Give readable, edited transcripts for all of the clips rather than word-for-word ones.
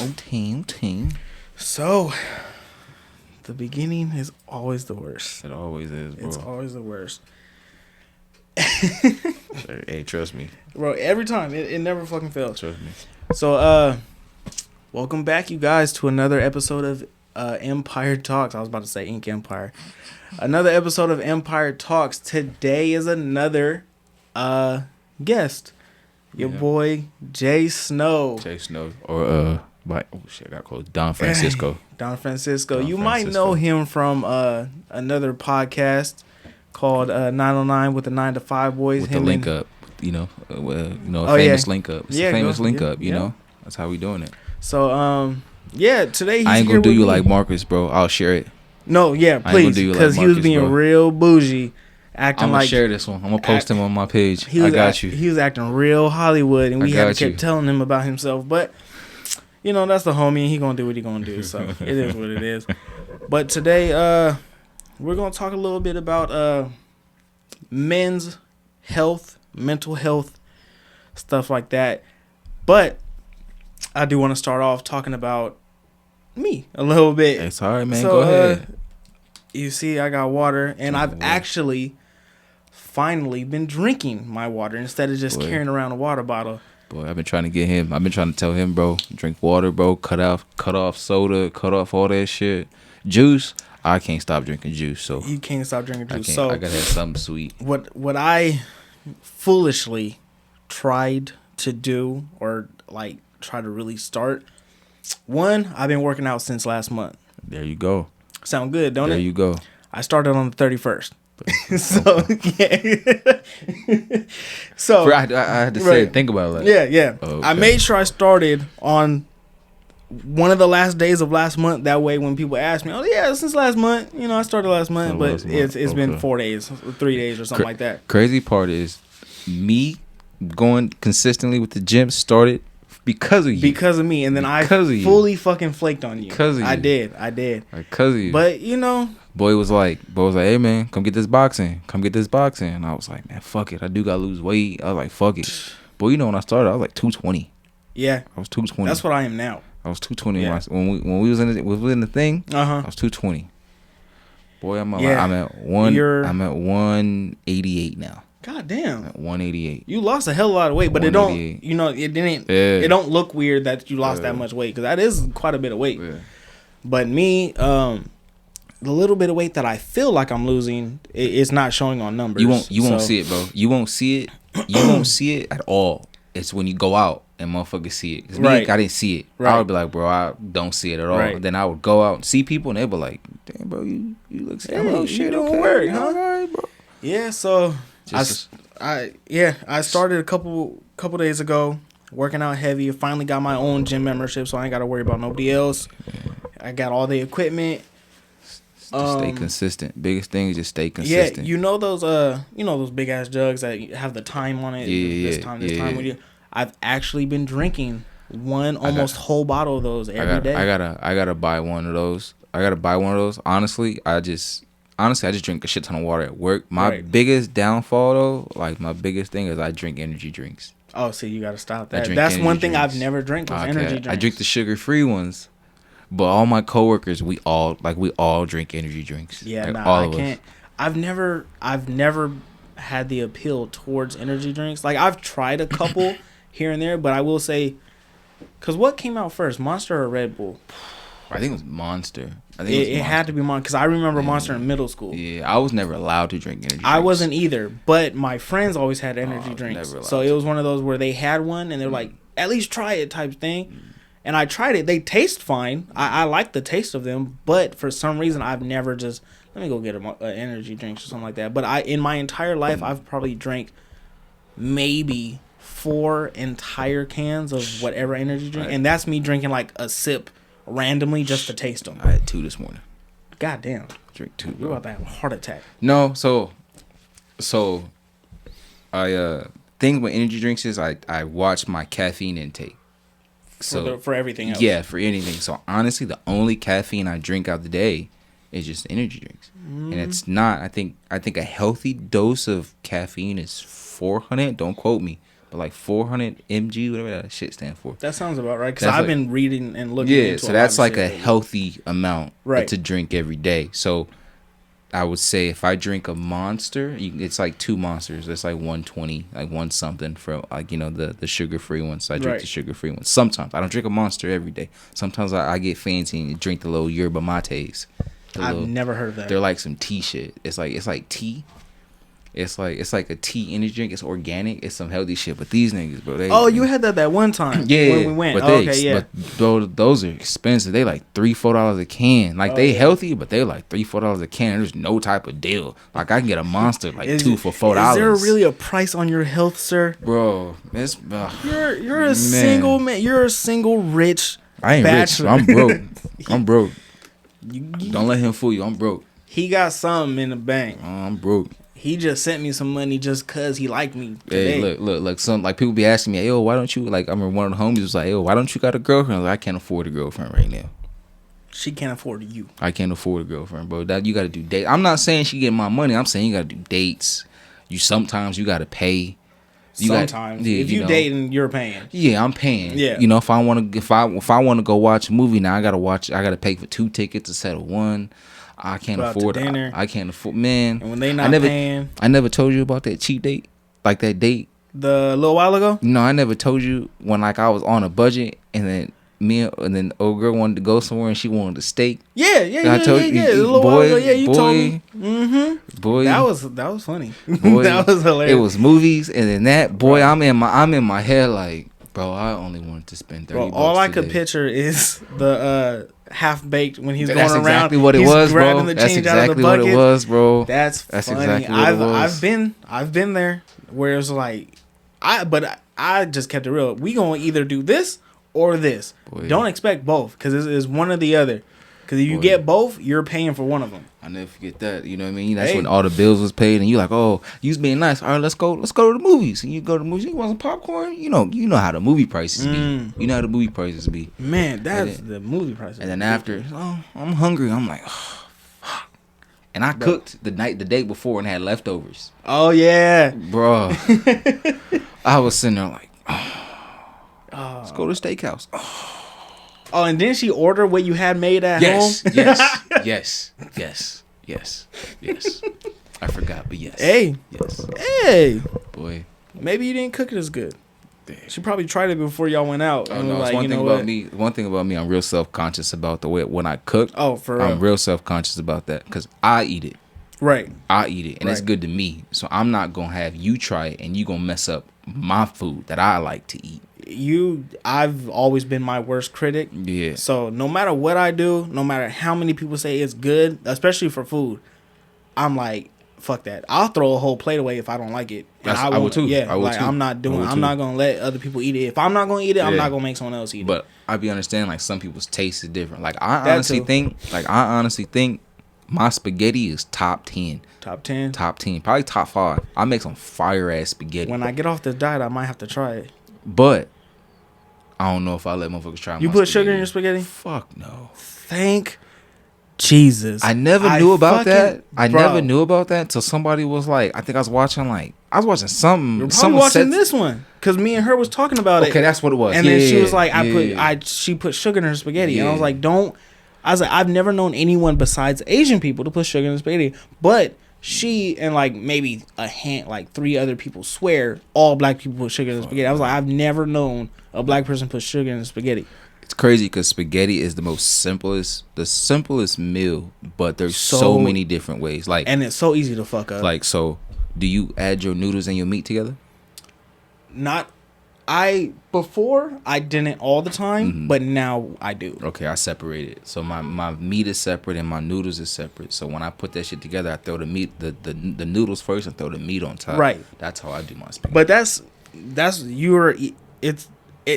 Okay. So, the beginning is always the worst. It always is, bro. It's always the worst. Hey, trust me. Bro, every time. It never fucking fails. Trust me. So, welcome back, you guys, to another episode of Empire Talks. I was about to say Ink Empire. Another episode of Empire Talks. Today is another guest. Your boy, Jay Snow. Jay Snow. Or, I got called Don Francisco. Don Francisco. You might know him from another podcast called 909 with the 9 to 5 boys. With the link up, famous link up. It's a famous link up, you know. That's how we doing it. So, today he's I ain't gonna do you like me. Marcus, bro. I'll share it. No, yeah, please, because he was being real bougie, acting I'm like. I'm gonna share this one. I'm gonna post him on my page. I got you. He was acting real Hollywood, and we had to keep telling him about himself. But you know, that's the homie, and he gonna do what he gonna do. So it is what it is. But today, we're gonna talk a little bit about men's health, mental health, stuff like that. But I do want to start off talking about me a little bit. It's all right, man. So, go ahead. You see, I got water, and I've actually finally been drinking my water instead of just carrying around a water bottle. Boy, I've been trying to get him. I've been trying to tell him, bro, drink water, bro. Cut off soda, cut off all that shit. Juice, I can't stop drinking juice. So you can't stop drinking juice. So I gotta have something sweet. What I foolishly tried to do, or like try to really start. One, I've been working out since last month. There you go. Sound good, don't it? There you go. I started on the 31st. So yeah. So I had to say, think about it. Yeah. Okay. I made sure I started on one of the last days of last month. That way, when people ask me, "Oh yeah, since last month," you know, I started last month, but it's been 4 days, 3 days, or something like that. Crazy part is me going consistently with the gym started because of you. Because of me, and then I fully fucking flaked on you. Because of you. I did. Because of you. But you know. Boy was like, hey man, come get this boxing. And I was like, man, fuck it. I do gotta lose weight. I was like, fuck it. Boy, you know, when I started, I was like 220. Yeah. I was 220. That's what I am now. I was 220 when we was in the thing. I was 220. Boy, I'm at 188 now. God damn. At 188. You lost a hell of a lot of weight, but it don't, you know, it didn't. Yeah. It don't look weird that you lost that much weight, because that is quite a bit of weight. Yeah. But me, the little bit of weight that I feel like I'm losing, it's not showing on numbers. You won't see it, bro. You won't see it. You won't see it at all. It's when you go out and motherfuckers see it. 'Cause me, I didn't see it. Right. I would be like, bro, I don't see it at all. Right. Then I would go out and see people, and they'd be like, damn, bro, you look sick. Oh shit, don't worry, huh? All right, bro. Yeah, so I started a couple days ago, working out heavy. Finally got my own gym membership, so I ain't got to worry about nobody else. I got all the equipment. Just stay consistent. Biggest thing is just stay consistent. Yeah, you know those big ass jugs that have the time on it. Yeah, this time. I've actually been drinking almost whole bottle of those every day. I gotta buy one of those. Honestly, I just drink a shit ton of water at work. My biggest downfall though, like my biggest thing is I drink energy drinks. Oh, see, you gotta stop that. That's one thing I've never drank was energy drinks. I drink the sugar-free ones. But all my coworkers, we all drink energy drinks. Yeah, like, I can't. I've never had the appeal towards energy drinks. Like, I've tried a couple here and there, but I will say, because what came out first, Monster or Red Bull? I think it was Monster. It had to be Monster, because I remember Monster in middle school. Yeah, I was never allowed to drink energy drinks. I wasn't either, but my friends always had energy drinks. So it was one of those where they had one, and they're like, at least try it type thing. And I tried it. They taste fine. I like the taste of them. But for some reason, I've never just, let me go get an energy drink or something like that. But in my entire life, I've probably drank maybe 4 entire cans of whatever energy drink. Right. And that's me drinking like a sip randomly just to taste them. I had 2 this morning. God damn. Drink 2, bro. You're about to have a heart attack. No, so I thing with energy drinks is I watch my caffeine intake. So for everything else. Yeah, for anything. So honestly, the only caffeine I drink out the day is just energy drinks. And it's not, I think a healthy dose of caffeine is 400. Don't quote me, but like 400 mg, whatever that shit stands for. That sounds about right. Because I've been reading and looking. Yeah, into so that's like a healthy amount to drink every day. So I would say if I drink a Monster, it's like 2 Monsters. It's like 120, like one something for like, you know, the sugar free ones. So I drink the sugar free ones. Sometimes I don't drink a Monster every day. Sometimes I get fancy and drink the little yerba mates. I've never heard of that. They're like some tea shit. It's like tea. It's like a tea energy drink. It's organic. It's some healthy shit. But these niggas, bro, you had that one time. Yeah, when we went. But bro, those are expensive. They like $3-4 a can. Like they healthy, but they like $3-4 a can. There's no type of deal. Like I can get a Monster like 2 for $4. Is there really a price on your health, sir? Bro, it's you're a single man. You're a single rich. I ain't bachelor. Rich. I'm broke. I'm broke. Don't let him fool you. I'm broke. He got something in the bank. I'm broke. He just sent me some money just cause he liked me today. Hey, look. Some like people be asking me, yo, why don't you like? I remember one of the homies was like, yo, why don't you got a girlfriend? Like, I can't afford a girlfriend right now. She can't afford you. I can't afford a girlfriend, bro. That you got to do dates. I'm not saying she get my money. I'm saying you got to do dates. Sometimes you got to pay. Sometimes if you dating, you're paying. Yeah, I'm paying. Yeah, you know, if I want to go watch a movie now, I gotta pay for 2 tickets instead of 1. I can't afford dinner. I can't afford, man. And when they not paying, I never told you about that cheap date, like that date the little while ago. No, I never told you when like I was on a budget and then old girl wanted to go somewhere and she wanted a steak. Yeah. A little while ago, you told me. Boy, that was funny. Boy, that was hilarious. It was movies, and then that boy, I'm in my head like, bro, I only wanted to spend $30. Bro, all I could picture is the half baked when he's going around. That's exactly what it was, bro. That's exactly what it was, bro. That's funny. Exactly what it was. I've been there where it's like I just kept it real. We gonna either do this or this. Boy. Don't expect both because it's one or the other. Because if you get both, you're paying for one of them. I never forget that. You know what I mean? That's when all the bills was paid, and you like, oh, you was being nice. All right, let's go to the movies. And you go to the movies. You want some popcorn? You know how the movie prices be. You know how the movie prices be. Man, that's the movie prices. And then after, I'm hungry. I'm like, oh, fuck. And I cooked the day before and had leftovers. Oh yeah, bro. I was sitting there like, let's go to the steakhouse. Oh, and then she ordered what you had made at home? Yes. I forgot, but yes. Hey. Boy. Maybe you didn't cook it as good. Damn. She probably tried it before y'all went out. Oh, no, like, one thing about me, I'm real self-conscious about the way when I cook. Oh, for real? I'm real self-conscious about that because I eat it. Right. I eat it, and it's good to me. So I'm not going to have you try it, and you going to mess up my food that I like to eat. I've always been my worst critic. Yeah. So no matter what I do, no matter how many people say it's good, especially for food, I'm like, fuck that. I'll throw a whole plate away if I don't like it. I would too. Yeah. I would too. I'm not gonna let other people eat it. If I'm not gonna eat it, I'm not gonna make someone else eat it. But I be understanding like some people's taste is different. Like I honestly think my spaghetti is top 10. Top 10? Top 10. Probably top 5. I make some fire ass spaghetti. When I get off this diet, I might have to try it. But I don't know if I let motherfuckers try. You put sugar in your spaghetti? Fuck no. Thank Jesus. I never knew about that. I never knew about that until somebody was like, I think I was watching something. You're probably watching this one because me and her was talking about it. Okay, that's what it was. And then she was like, she put sugar in her spaghetti, and I was like, I've never known anyone besides Asian people to put sugar in the spaghetti, but she and like maybe like 3 other people swear all black people put sugar in the spaghetti. I was like, I've never known a black person put sugar in the spaghetti. It's crazy because spaghetti is the simplest meal, but there's so many different ways. And it's so easy to fuck up. Like, so do you add your noodles and your meat together? Before I didn't all the time, but now I do. Okay, I separate it. So my meat is separate and my noodles is separate. So when I put that shit together, I throw the meat, the noodles first, and throw the meat on top. Right. That's how I do my spaghetti. But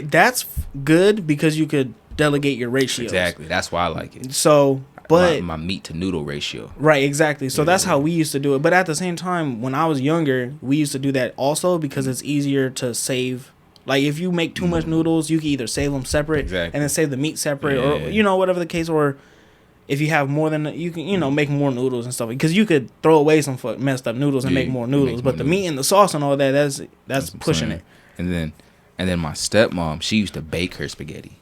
that's good because you could delegate your ratios. Exactly. That's why I like it. So, but my meat to noodle ratio. Right. Exactly. So that's how we used to do it. But at the same time, when I was younger, we used to do that also because it's easier to save. Like, if you make too much noodles, you can either save them separate and then save the meat separate or, whatever the case. Or if you have more than, you can, make more noodles and stuff. Because you could throw away some messed up noodles and make more noodles. But the meat and the sauce and all that, that's pushing it. And then my stepmom, she used to bake her spaghetti.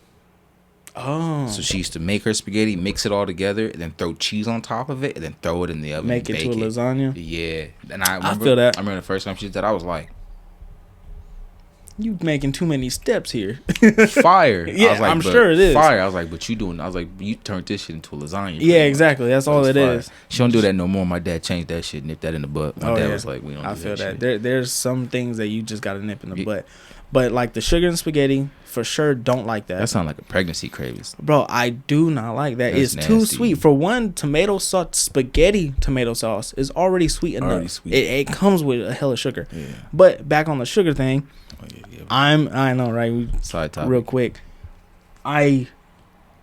Oh. So she used to make her spaghetti, mix it all together, and then throw cheese on top of it, and then throw it in the oven. Make it to a lasagna. Yeah. And I feel that. I remember the first time she did that, I was like, you making too many steps here. Fire. Yeah, I was like, I'm sure it is. Fire. I was like, but you turned this shit into a lasagna. Yeah, exactly. That's all it is. She don't do that no more. My dad changed that shit, nipped that in the butt. My dad was like, we don't do that. I feel that. There's some things that you just got to nip in the butt. But like the sugar and spaghetti, for sure, don't like that. That sounds like a pregnancy cravings. Bro, I do not like that. It's too sweet. For one, tomato sauce, spaghetti tomato sauce is already sweet enough. It comes with a hell of sugar. Yeah. But back on the sugar thing, I know, right? Side topic. Real quick. I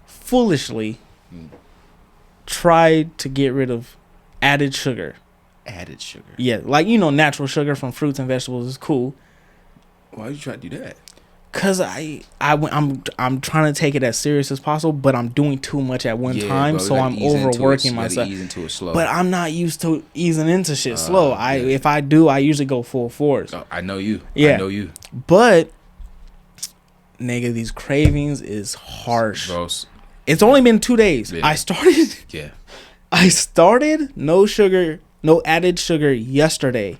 foolishly tried to get rid of added sugar. Added sugar? Yeah, like, natural sugar from fruits and vegetables is cool. Why did you try to do that? Cause I'm trying to take it as serious as possible, but I'm doing too much at one time, so I'm overworking myself. Ease into it slow. But I'm not used to easing into shit slow. If I do, I usually go full force. I know you. Yeah. I know you. But nigga, these cravings is harsh. Gross. It's only been 2 days. Yeah. I started no sugar, no added sugar yesterday.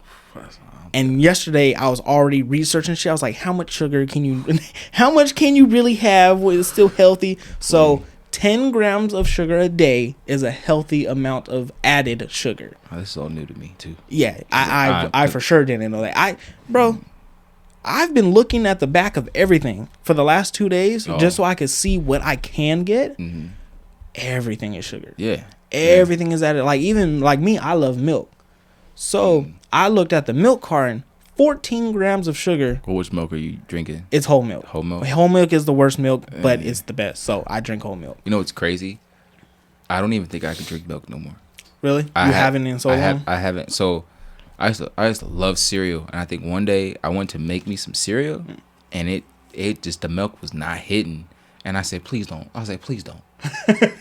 And yesterday I was already researching shit. I was like, how much can you really have where it's still healthy? So 10 grams of sugar a day is a healthy amount of added sugar. Oh, this is all new to me too. Yeah, I for sure didn't know that. I've been looking at the back of everything for the last 2 days just so I could see what I can get. Mm-hmm. Everything is sugar. Yeah. Everything is added. Like, even like me, I love milk. So I looked at the milk carton, 14 grams of sugar. Well, which milk are you drinking? It's whole milk. Whole milk? Whole milk is the worst milk, but it's the best. So I drink whole milk. You know what's crazy? I don't even think I can drink milk no more. Really? You haven't in so long? I haven't. So I used to love cereal. And I think one day I went to make me some cereal and it just, the milk was not hitting. And I said, please don't. I was like, please don't.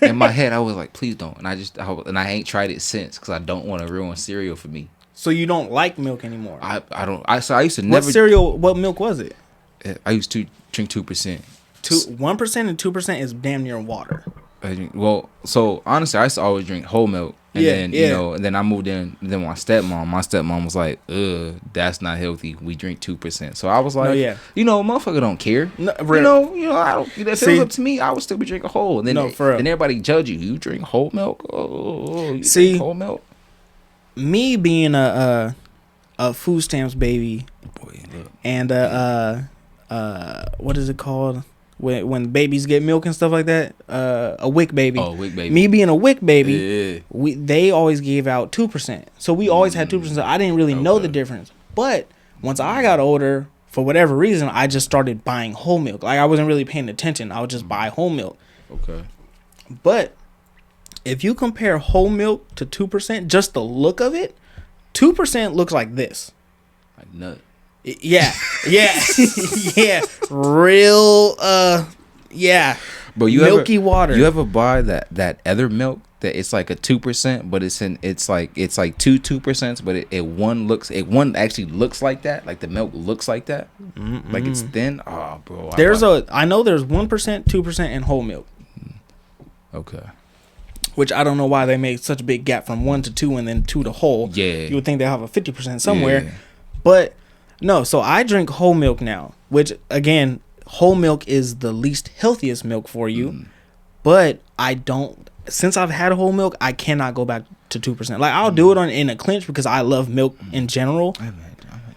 In my head, I was like, please don't. And I ain't tried it since because I don't want to ruin cereal for me. So you don't like milk anymore? I used to never. What cereal? What milk was it? I used to drink 2%. 1% and 2% is damn near water. Well, so honestly, I used to always drink whole milk. And then I moved in. And then my stepmom was like, "Ugh, that's not healthy. We drink 2%." So I was like, motherfucker don't care. No, I don't. If it was up to me, I would still be drinking whole. And then then everybody judge you. You drink whole milk? You drink whole milk? Me being a food stamps baby, and what is it called? When babies get milk and stuff like that, a WIC baby. Oh, WIC baby. Me being a WIC baby, they always gave out 2%. So we always had 2%. I didn't really know the difference. But once I got older, for whatever reason, I just started buying whole milk. Like, I wasn't really paying attention. I would just buy whole milk. Okay. But if you compare whole milk to 2%, just the look of it, 2% looks like this. Like nut. Yeah. Real, But milky water. You ever buy that other milk that it's like a 2%, but it's like two 2%, but one actually looks like that, like the milk looks like that, like it's thin. Oh, bro. I know there's 1%, 2%, and whole milk. Okay. Which I don't know why they made such a big gap from 1 to 2 and then 2 to whole. Yeah. You would think they have a 50% somewhere, but. No, so I drink whole milk now, which, again, whole milk is the least healthiest milk for you. But since I've had whole milk, I cannot go back to 2%. Like, I'll do it in a clinch because I love milk in general. I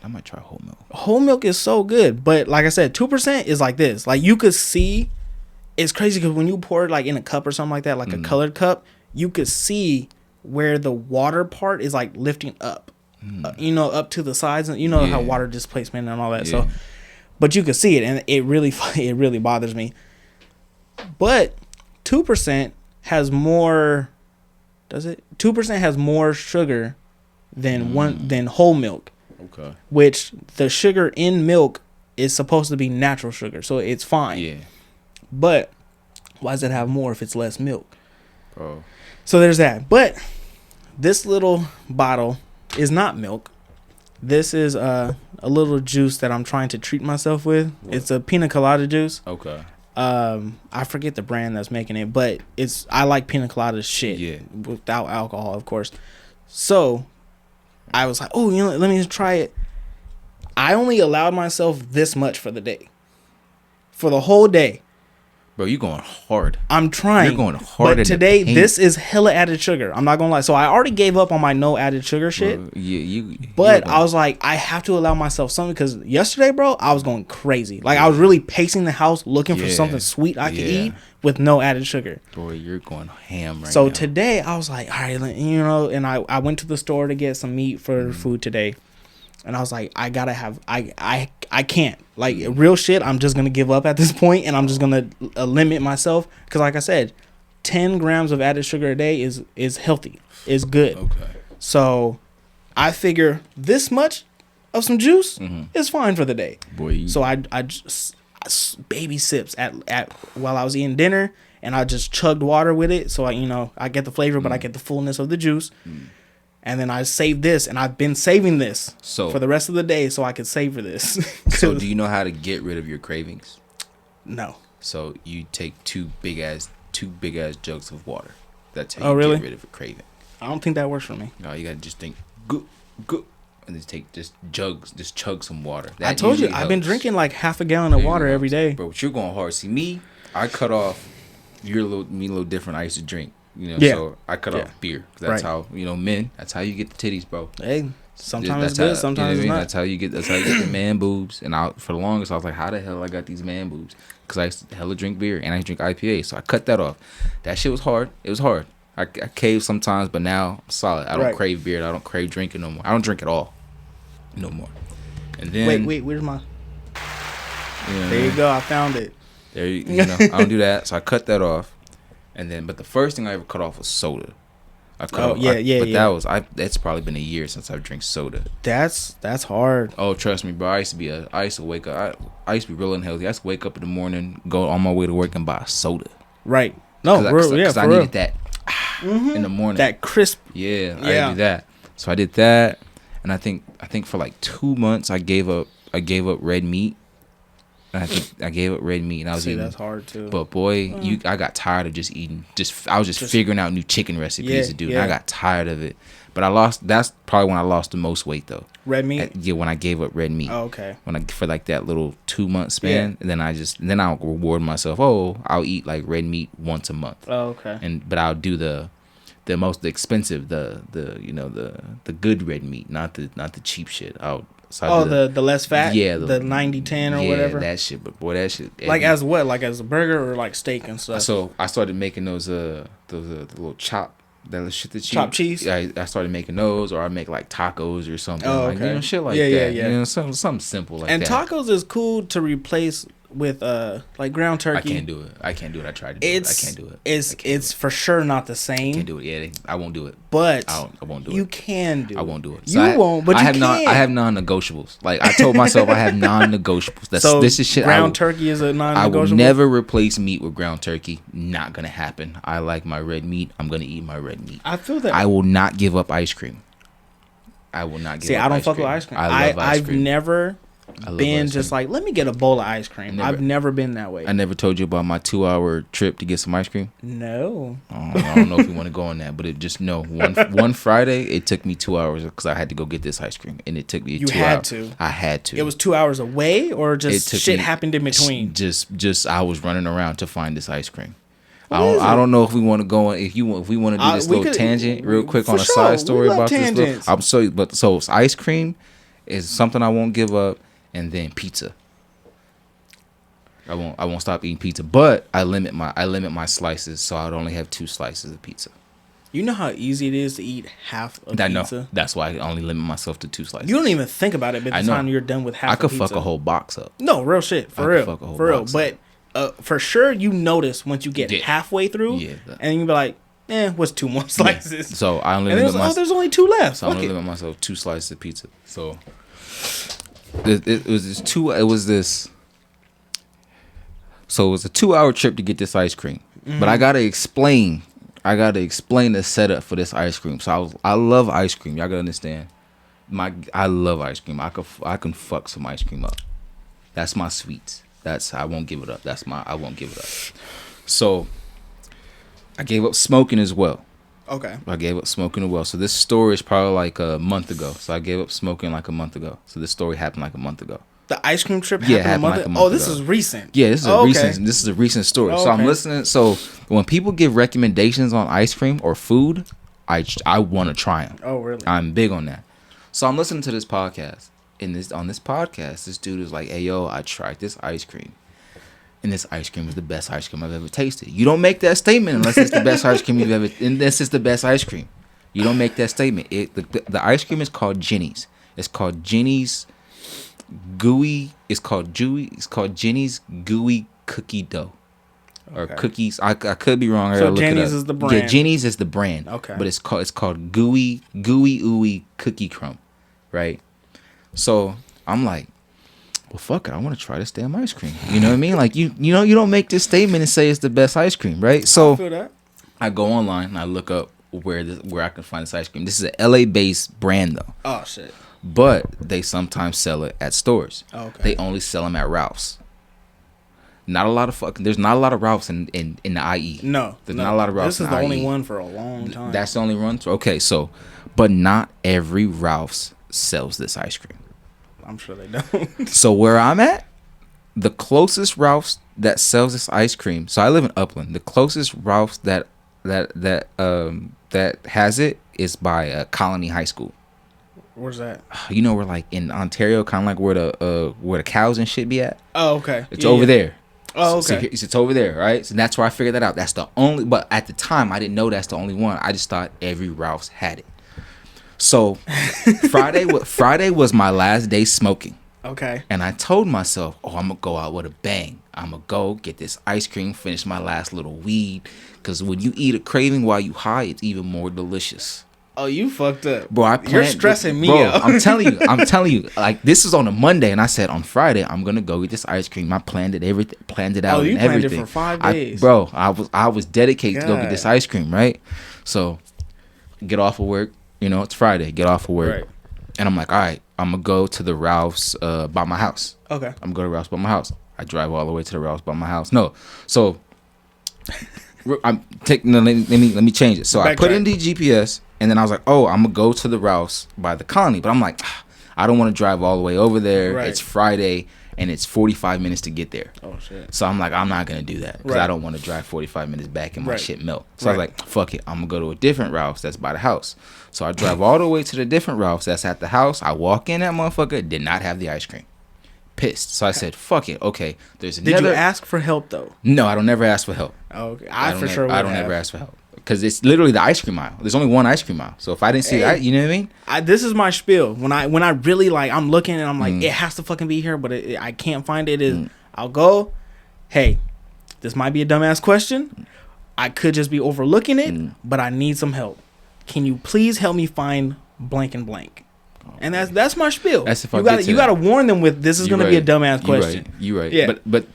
might try whole milk. Whole milk is so good. But like I said, 2% is like this. Like, you could see, it's crazy because when you pour it like in a cup or something like that, like a colored cup, you could see where the water part is like lifting up. Up to the sides, and how water displacement and all that. So, but you can see it, and it really bothers me. But 2% has more. Does it? 2% has more sugar than whole milk. Okay. Which the sugar in milk is supposed to be natural sugar, so it's fine. Yeah. But why does it have more if it's less milk? Oh. So there's that. But this little bottle is not milk. This is a little juice that I'm trying to treat myself with. What? It's a Pina Colada juice. Okay. I forget the brand that's making it, but I like Pina Colada shit. Yeah. Without alcohol, of course. So I was like, oh, let me try it. I only allowed myself this much for the day. For the whole day. Bro, you going hard. I'm trying. You're going hard. But today, this is hella added sugar. I'm not going to lie. So I already gave up on my no added sugar shit. Bro, yeah, but I was like, I have to allow myself something because yesterday, bro, I was going crazy. Like, I was really pacing the house looking for something sweet I could eat with no added sugar. Boy, you're going ham right now. So today, I was like, all right, and I went to the store to get some meat for food today. And I was like, I gotta have, I can't. Like, real shit, I'm just gonna give up at this point, and I'm just gonna limit myself. Because, like I said, 10 grams of added sugar a day is healthy, is good. Okay. So, I figure this much of some juice is fine for the day. Boy. So, I just baby sips at while I was eating dinner, and I just chugged water with it. So, I get the flavor, but I get the fullness of the juice. And then I saved this, and I've been saving this for the rest of the day so I could savor this. So do you know how to get rid of your cravings? No. So you take two big ass jugs of water. That's how you get rid of a craving. I don't think that works for me. No, you gotta just think go, and just chug some water. That I told you, I've been drinking like half a gallon of water every day. Bro, you're going hard. See me, I cut off. You're a little different. I used to drink. So I cut off beer. That's how men. That's how you get the titties, bro. Hey, sometimes it's good, sometimes it's not. That's how you get the man boobs. And for the longest, I was like, how the hell I got these man boobs? Because I used to hella drink beer and I drink IPA, so I cut that off. That shit was hard. It was hard. I cave sometimes, but now I'm solid. I don't crave beer. I don't crave drinking no more. I don't drink at all, no more. And then wait, where's my? There you go. I found it. There I don't do that, so I cut that off. And then, but the first thing I ever cut off was soda. But that's probably been a year since I've drank soda. That's hard. Oh, trust me, bro. I used to wake up. I used to be real unhealthy. I used to wake up in the morning, go on my way to work, and buy a soda. Right. No, because I needed that in the morning. That crisp. Yeah, I did that. So I did that, and I think for like 2 months I gave up red meat. And I think I gave up red meat, and I was eating. That's hard too. But boy, I got tired of just eating. I was just figuring out new chicken recipes to do, and I got tired of it. But I lost. That's probably when I lost the most weight, though. Red meat. When I gave up red meat. Oh, okay. For like that little 2-month span, and then I'll reward myself. Oh, I'll eat like red meat once a month. Oh, okay. But I'll do the most expensive, the good red meat, not the cheap shit. The less fat? Yeah. The 90-10 or whatever? Yeah, that shit. But boy, that shit. Like as what? Like as a burger or like steak and stuff? So I started making those little that shit that you... Chopped cheese? Yeah, I started making those, or I make like tacos or something. Oh, okay. Like, shit like that. Yeah. Something simple like that. And tacos is cool to replace with like ground turkey. I can't do it. I tried to do it. I can't do it. It's for sure not the same. I can't do it. Yeah, I won't do it. But I won't do it. You can do it. I won't do it. So you won't, but you can. I have non-negotiables. Like I told myself, I have non-negotiables. This is shit. Ground turkey is a non-negotiable. I will never replace meat with ground turkey. Not gonna happen. I like my red meat. I'm gonna eat my red meat. I feel that. I will not give up ice cream. I will not give up. See, I don't fuck with ice cream. I love ice cream. I've never been just like, let me get a bowl of ice cream. I've never been that way. I never told you about my 2-hour trip to get some ice cream. No. I don't know if you want to go on that, but one Friday it took me 2 hours because I had to go get this ice cream, and it took me 2 hours. You had to. I had to. It was 2 hours away, or just shit happened in between. Just I was running around to find this ice cream. I don't know if we want to go on. If we want to do this little tangent real quick on a side story about this. So ice cream is something I won't give up. And then pizza. I won't stop eating pizza, but I limit my slices, so I'd only have 2 slices of pizza. You know how easy it is to eat half of pizza? No, that's why I only limit myself to 2 slices. You don't even think about it by the time you're done with half of pizza. I could fuck a whole box up. No, real shit. For real. But for sure, you notice once you get halfway through, and you be like, what's 2 more slices? Yeah. So I only limit myself. There's only 2 left. So I only limit myself 2 slices of pizza. So it was a 2-hour trip to get this ice cream. Mm-hmm. But I gotta explain the setup for this ice cream. So I love ice cream. Y'all gotta understand. I love ice cream. I can fuck some ice cream up. That's my sweets. I won't give it up. I won't give it up. So I gave up smoking as well. Okay. I gave up smoking as well. So this story is probably like a month ago. So I gave up smoking like a month ago. So this story happened like a month ago. The ice cream trip happened a month like a month ago? ago. This is recent. Yeah, this is a recent story. So I'm listening. So when people give recommendations on ice cream or food, I want to try them. Oh, really? I'm big on that. So I'm listening to this podcast. On this podcast, this dude is like, "Hey, yo, I tried this ice cream. And this ice cream is the best ice cream I've ever tasted." You don't make that statement unless it's the best ice cream you've ever. Unless it's the best ice cream, you don't make that statement. The ice cream is called Jenny's. It's called Jenny's gooey. It's called Jenny's gooey cookie dough, or cookies. I could be wrong. So Jenny's is the brand. Yeah, Jenny's is the brand. Okay, but it's called gooey ooey cookie crumb, right? So I'm like, well, fuck it. I want to try this damn ice cream. You know what I mean? Like, you know, you don't make this statement and say it's the best ice cream, right? So I feel that. I go online and I look up where I can find this ice cream. This is a LA-based brand, though. Oh, shit. But they sometimes sell it at stores. Oh, okay. They only sell them at Ralph's. There's not a lot of Ralph's in the IE. No. There's not a lot of Ralph's. This is the only one for a long time. That's the only one? Okay, so, but not every Ralph's sells this ice cream. I'm sure they don't. So where I'm at, the closest Ralph's that sells this ice cream. So I live in Upland. The closest Ralph's that has it is by Colony High School. Where's that? You know, we're like in Ontario, kind of like where the cows and shit be at. Oh, okay. It's over there. Oh, okay. So it's over there, right? So that's where I figured that out. That's the only. But at the time, I didn't know that's the only one. I just thought every Ralph's had it. So Friday was my last day smoking. Okay. And I told myself, oh, I'm going to go out with a bang. I'm going to go get this ice cream, finish my last little weed. Because when you eat a craving while you high, it's even more delicious. Oh, you fucked up. Bro, you're stressing me out. I'm telling you, like, this is on a Monday. And I said, on Friday, I'm going to go get this ice cream. I planned it out. Oh, you and planned everything. it for 5 days. I was dedicated to go get this ice cream, right? So get off of work. You know, it's Friday. Get off of work. Right. And I'm like, all right, I'm going to go to the Ralph's by my house. Okay. I'm going to go to Ralph's by my house. I drive all the way to the Ralph's by my house. No. So let me change it. So I put in the GPS, and then I was like, oh, I'm going to go to the Ralph's by the Colony. But I'm like, I don't want to drive all the way over there. Right. It's Friday, and it's 45 minutes to get there. Oh, shit. So I'm like, I'm not going to do that because I don't want to drive 45 minutes back and my shit melt. So I was like, fuck it. I'm going to go to a different Ralph's that's by the house. So I drive all the way to the different Ralph's that's at the house. I walk in, that motherfucker did not have the ice cream. Pissed. So I said, fuck it. Okay, there's another. Did you ask for help, though? No, I don't never ask for help. Oh, okay. I don't ever ask for help. Because it's literally the ice cream aisle. There's only one ice cream aisle. So if I didn't see it, you know what I mean? This is my spiel. When I really, like, I'm looking and I'm like, it has to fucking be here, but I can't find it. I'll go, hey, this might be a dumbass question. I could just be overlooking it, but I need some help. Can you please help me find blank and blank? And that's my spiel. That's if you gotta warn them with this is gonna be a dumbass question. You're right. Yeah. But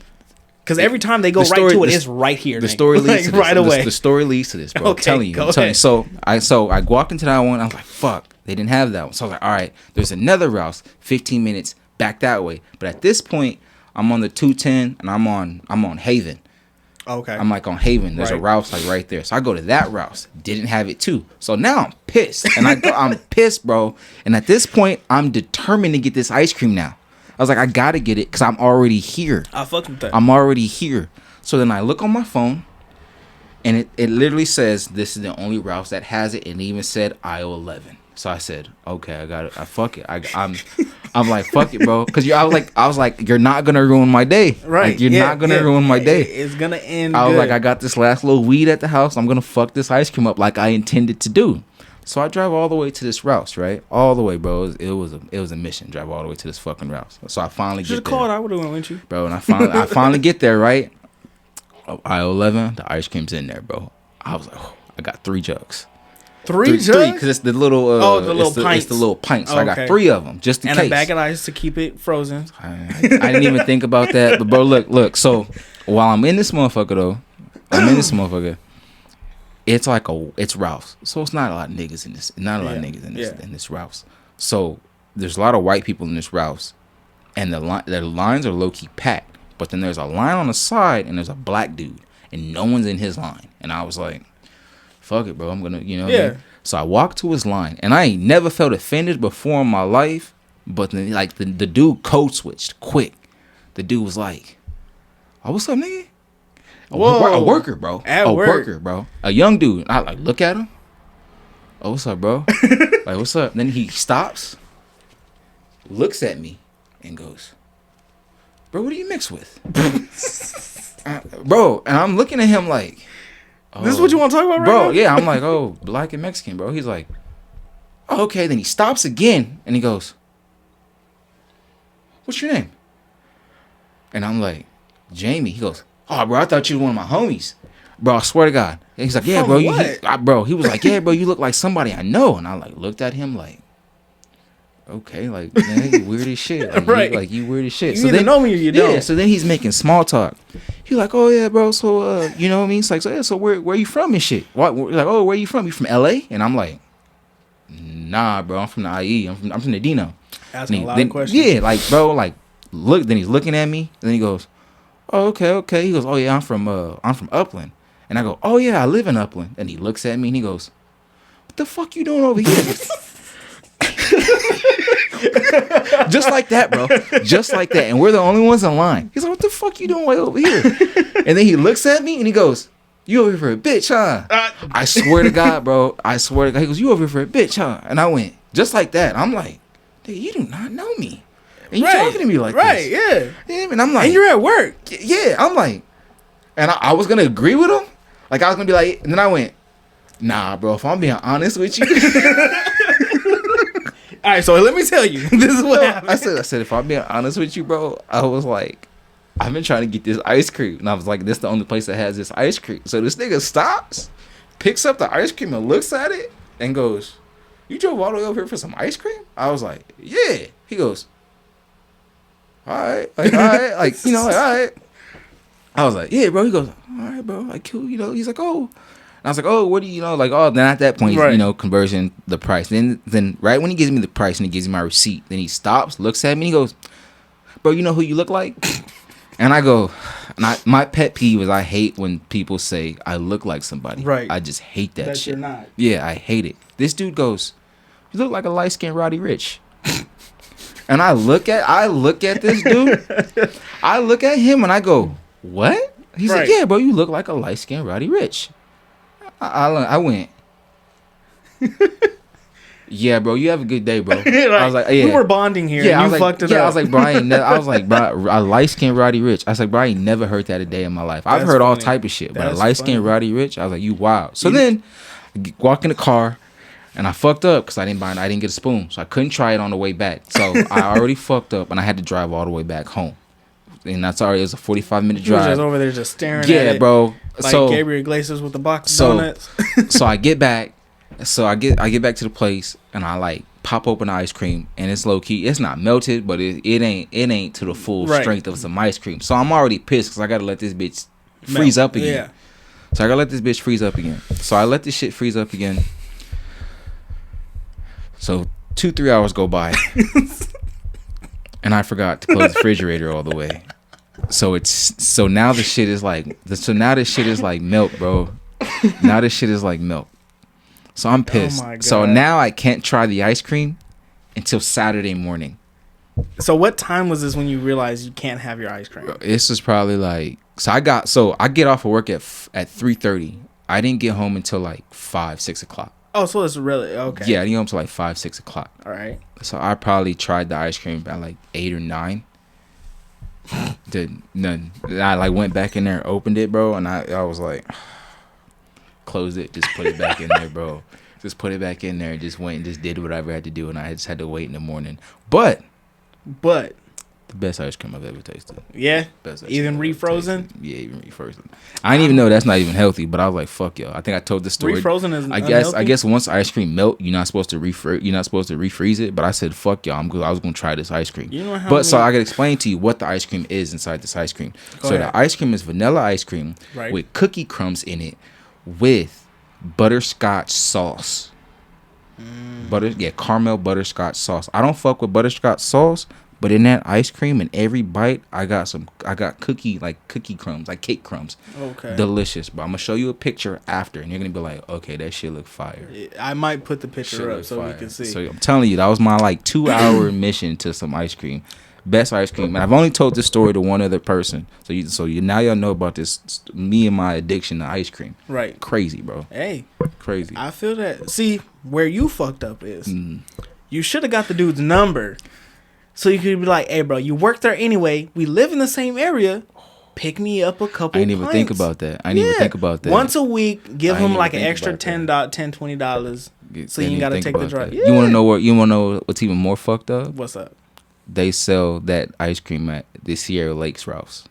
because every time they go right to it, it's right here. The story leads to this. Right away. The story leads to this, bro. Okay, I'm telling you. So I walked into that one. I was like, fuck, they didn't have that one. So I was like, all right, there's another Ralph's 15 minutes back that way. But at this point, I'm on the 210 and I'm on Haven. Okay. I'm like on Haven. There's a Ralph's like right there. So I go to that Ralph's. Didn't have it too. So now I'm pissed. And I'm pissed, bro. And at this point, I'm determined to get this ice cream now. I was like, I gotta get it because I'm already here. I fuck with that. I'm already here. So then I look on my phone, and it literally says this is the only Ralph's that has it, and it even said aisle 11. So I said, okay, I got it. Fuck it. I'm like, fuck it, bro. Because I was like, you're not gonna ruin my day. Right. Like, you're not gonna ruin my day. It's gonna end. I was like, I got this last little weed at the house. I'm gonna fuck this ice cream up like I intended to do. So I drive all the way to this Ralph's, right? All the way, bro. It was a mission. Drive all the way to this fucking Ralph's. So I finally get there. Just called. I would have went with you, bro. And I finally get there, right? Aisle 11, the ice cream's in there, bro. I was like, oh, I got 3 jugs. Three jugs? Because it's the little. The little pints. It's the little pints. So I got 3 of them just in case. And a bag of ice to keep it frozen. I didn't even think about that, but bro, look. So while I'm in this motherfucker, though, it's Ralph's, so it's not a lot of niggas in this. Not a lot of niggas in this Ralph's. So there's a lot of white people in this Ralph's, and the lines are low key packed. But then there's a line on the side, and there's a black dude, and no one's in his line. And I was like, fuck it, bro. I'm gonna, you know. Yeah. What I mean? So I walked to his line, and I ain't never felt offended before in my life. But then, like, the dude code switched quick. The dude was like, "Oh, what's up, nigga?" Whoa. A worker, bro. Worker, bro. A young dude. I like look at him. Oh, what's up, bro? Like, what's up? Then he stops, looks at me, and goes, "Bro, what do you mix with?" Bro, and I'm looking at him like, oh, this is what you want to talk about, right bro? Now? Yeah, I'm like, oh, black and Mexican, bro. He's like, oh, okay. Then he stops again, and he goes, "What's your name?" And I'm like, "Jamie." He goes, "Oh, bro, I thought you were one of my homies." Bro, I swear to God. And he's like, "Yeah, bro." Bro, he was like, "Yeah, bro, you look like somebody I know." And I like looked at him like, okay, like, man, you weird as shit. Like, right. You weird as shit. You either know me or you don't. Yeah, so then he's making small talk. He's like, "Oh, yeah, bro, so, you know what I mean?" It's like, so where you from and shit? What? Like, "Oh, where you from? You from LA?" And I'm like, "Nah, bro, I'm from the IE. I'm from the Dino." Asking a lot of questions. Yeah, like, bro, like, look, then he's looking at me, and then he goes, "Oh, okay." He goes, "Oh, yeah, I'm from Upland." And I go, "Oh, yeah, I live in Upland." And he looks at me, and he goes, "What the fuck you doing over here?" Just like that, bro. Just like that. And we're the only ones in line. He's like, "What the fuck you doing way over here?" And then he looks at me and he goes, "You over here for a bitch, huh?" I swear to God, bro. I swear to God. He goes, "You over here for a bitch, huh?" And I went, just like that. I'm like, "Dude, you do not know me. And you talking to me like this." Right, yeah. And I'm like, and you're at work. Yeah. I'm like, and I was going to agree with him. Like, I was going to be like, and then I went, "Nah, bro, if I'm being honest with you." All right, so let me tell you. This is what happened. I said, if I'm being honest with you, bro, I was like, I've been trying to get this ice cream. And I was like, this is the only place that has this ice cream. So this nigga stops, picks up the ice cream and looks at it and goes, "You drove all the way over here for some ice cream?" I was like, "Yeah." He goes, all right, like, you know, like, all right. I was like, "Yeah, bro." He goes, "All right, bro, like, cool." You know, he's like, "Oh." And I was like, "Oh, what do you know?" Like, oh, then at that point, right. You know, conversion, the price. Then right when he gives me the price and he gives me my receipt, then he stops, looks at me, and he goes, "Bro, you know who you look like?" And I go, my pet peeve is I hate when people say I look like somebody. Right. I just hate that shit. You're not. Yeah, I hate it. This dude goes, "You look like a light-skinned Roddy Ricch." And I look at this dude. I look at him and I go, "What?" He's like, "Yeah, bro, you look like a light-skinned Roddy Ricch." I went, "Yeah, bro, you have a good day, bro." Like, I was like, "Yeah, we were bonding here." Yeah, and you fucked it up. Yeah, I was like, "Bro, bro, a light-skinned Roddy Ricch." I was like, "Bro, I ain't never heard that a day in my life." I've heard all type of shit, but a light-skinned Roddy Ricch, I was like, "You wild." So then, walk in the car, and I fucked up because I didn't get a spoon, so I couldn't try it on the way back. So I already fucked up, and I had to drive all the way back home. And that's already, it was a 45-minute drive. You were just over there just staring at it. Yeah, bro. Like so, Gabriel Iglesias with the box of donuts. So I get back. So I get back to the place and I like pop open the ice cream and it's low key. It's not melted, but it ain't to the full strength of some ice cream. So I'm already pissed because I gotta let this bitch freeze up again. Yeah. So I gotta let this bitch freeze up again. So I let this shit freeze up again. So 2-3 hours go by. And I forgot to close the refrigerator all the way. So now this shit is like milk, bro. Now this shit is like milk. So I'm pissed. Oh my God. So now I can't try the ice cream until Saturday morning. So what time was this when you realized you can't have your ice cream? This was probably like, I get off of work at 3:30. I didn't get home until like 5-6 o'clock. Oh, so it's really okay. Yeah, I didn't get home until like 5-6 o'clock. All right. So I probably tried the ice cream at like 8 or 9. Did none. I like went back in there, opened it, bro, and I was like, closed it, just put it back in there, bro. Just put it back in there and just went and just did whatever I had to do, and I just had to wait in the morning. But the best ice cream I've ever tasted. Yeah. Even refrozen? Yeah, even refrozen. I didn't even know that's not even healthy, but I was like, fuck y'all. I think I told this story. Refrozen is I guess once ice cream melt, you're not supposed to refreeze it. But I said, fuck y'all. I was gonna try this ice cream. You know how so I could explain to you what the ice cream is inside this ice cream. The ice cream is vanilla ice cream with cookie crumbs in it with butterscotch sauce. Caramel butterscotch sauce. I don't fuck with butterscotch sauce, but in that ice cream, in every bite, I got cookie crumbs, like cake crumbs. Okay. Delicious, bro. I'm gonna show you a picture after, and you're gonna be like, okay, that shit look fire. I might put the picture up so we can see. So I'm telling you, that was my 2-hour mission to some ice cream. Best ice cream, and I've only told this story to one other person. So now y'all know about this. Me and my addiction to ice cream. Right. Crazy, bro. Hey. Crazy. I feel that. See, where you fucked up is you should have got the dude's number, so you could be like, "Hey, bro, you work there anyway. We live in the same area. Pick me up a couple." I didn't even think about that. Once a week, give him like an extra $10-$20. So you ain't gotta take the drive. Yeah. You wanna know what's even more fucked up? What's up? They sell that ice cream at the Sierra Lakes Rouse.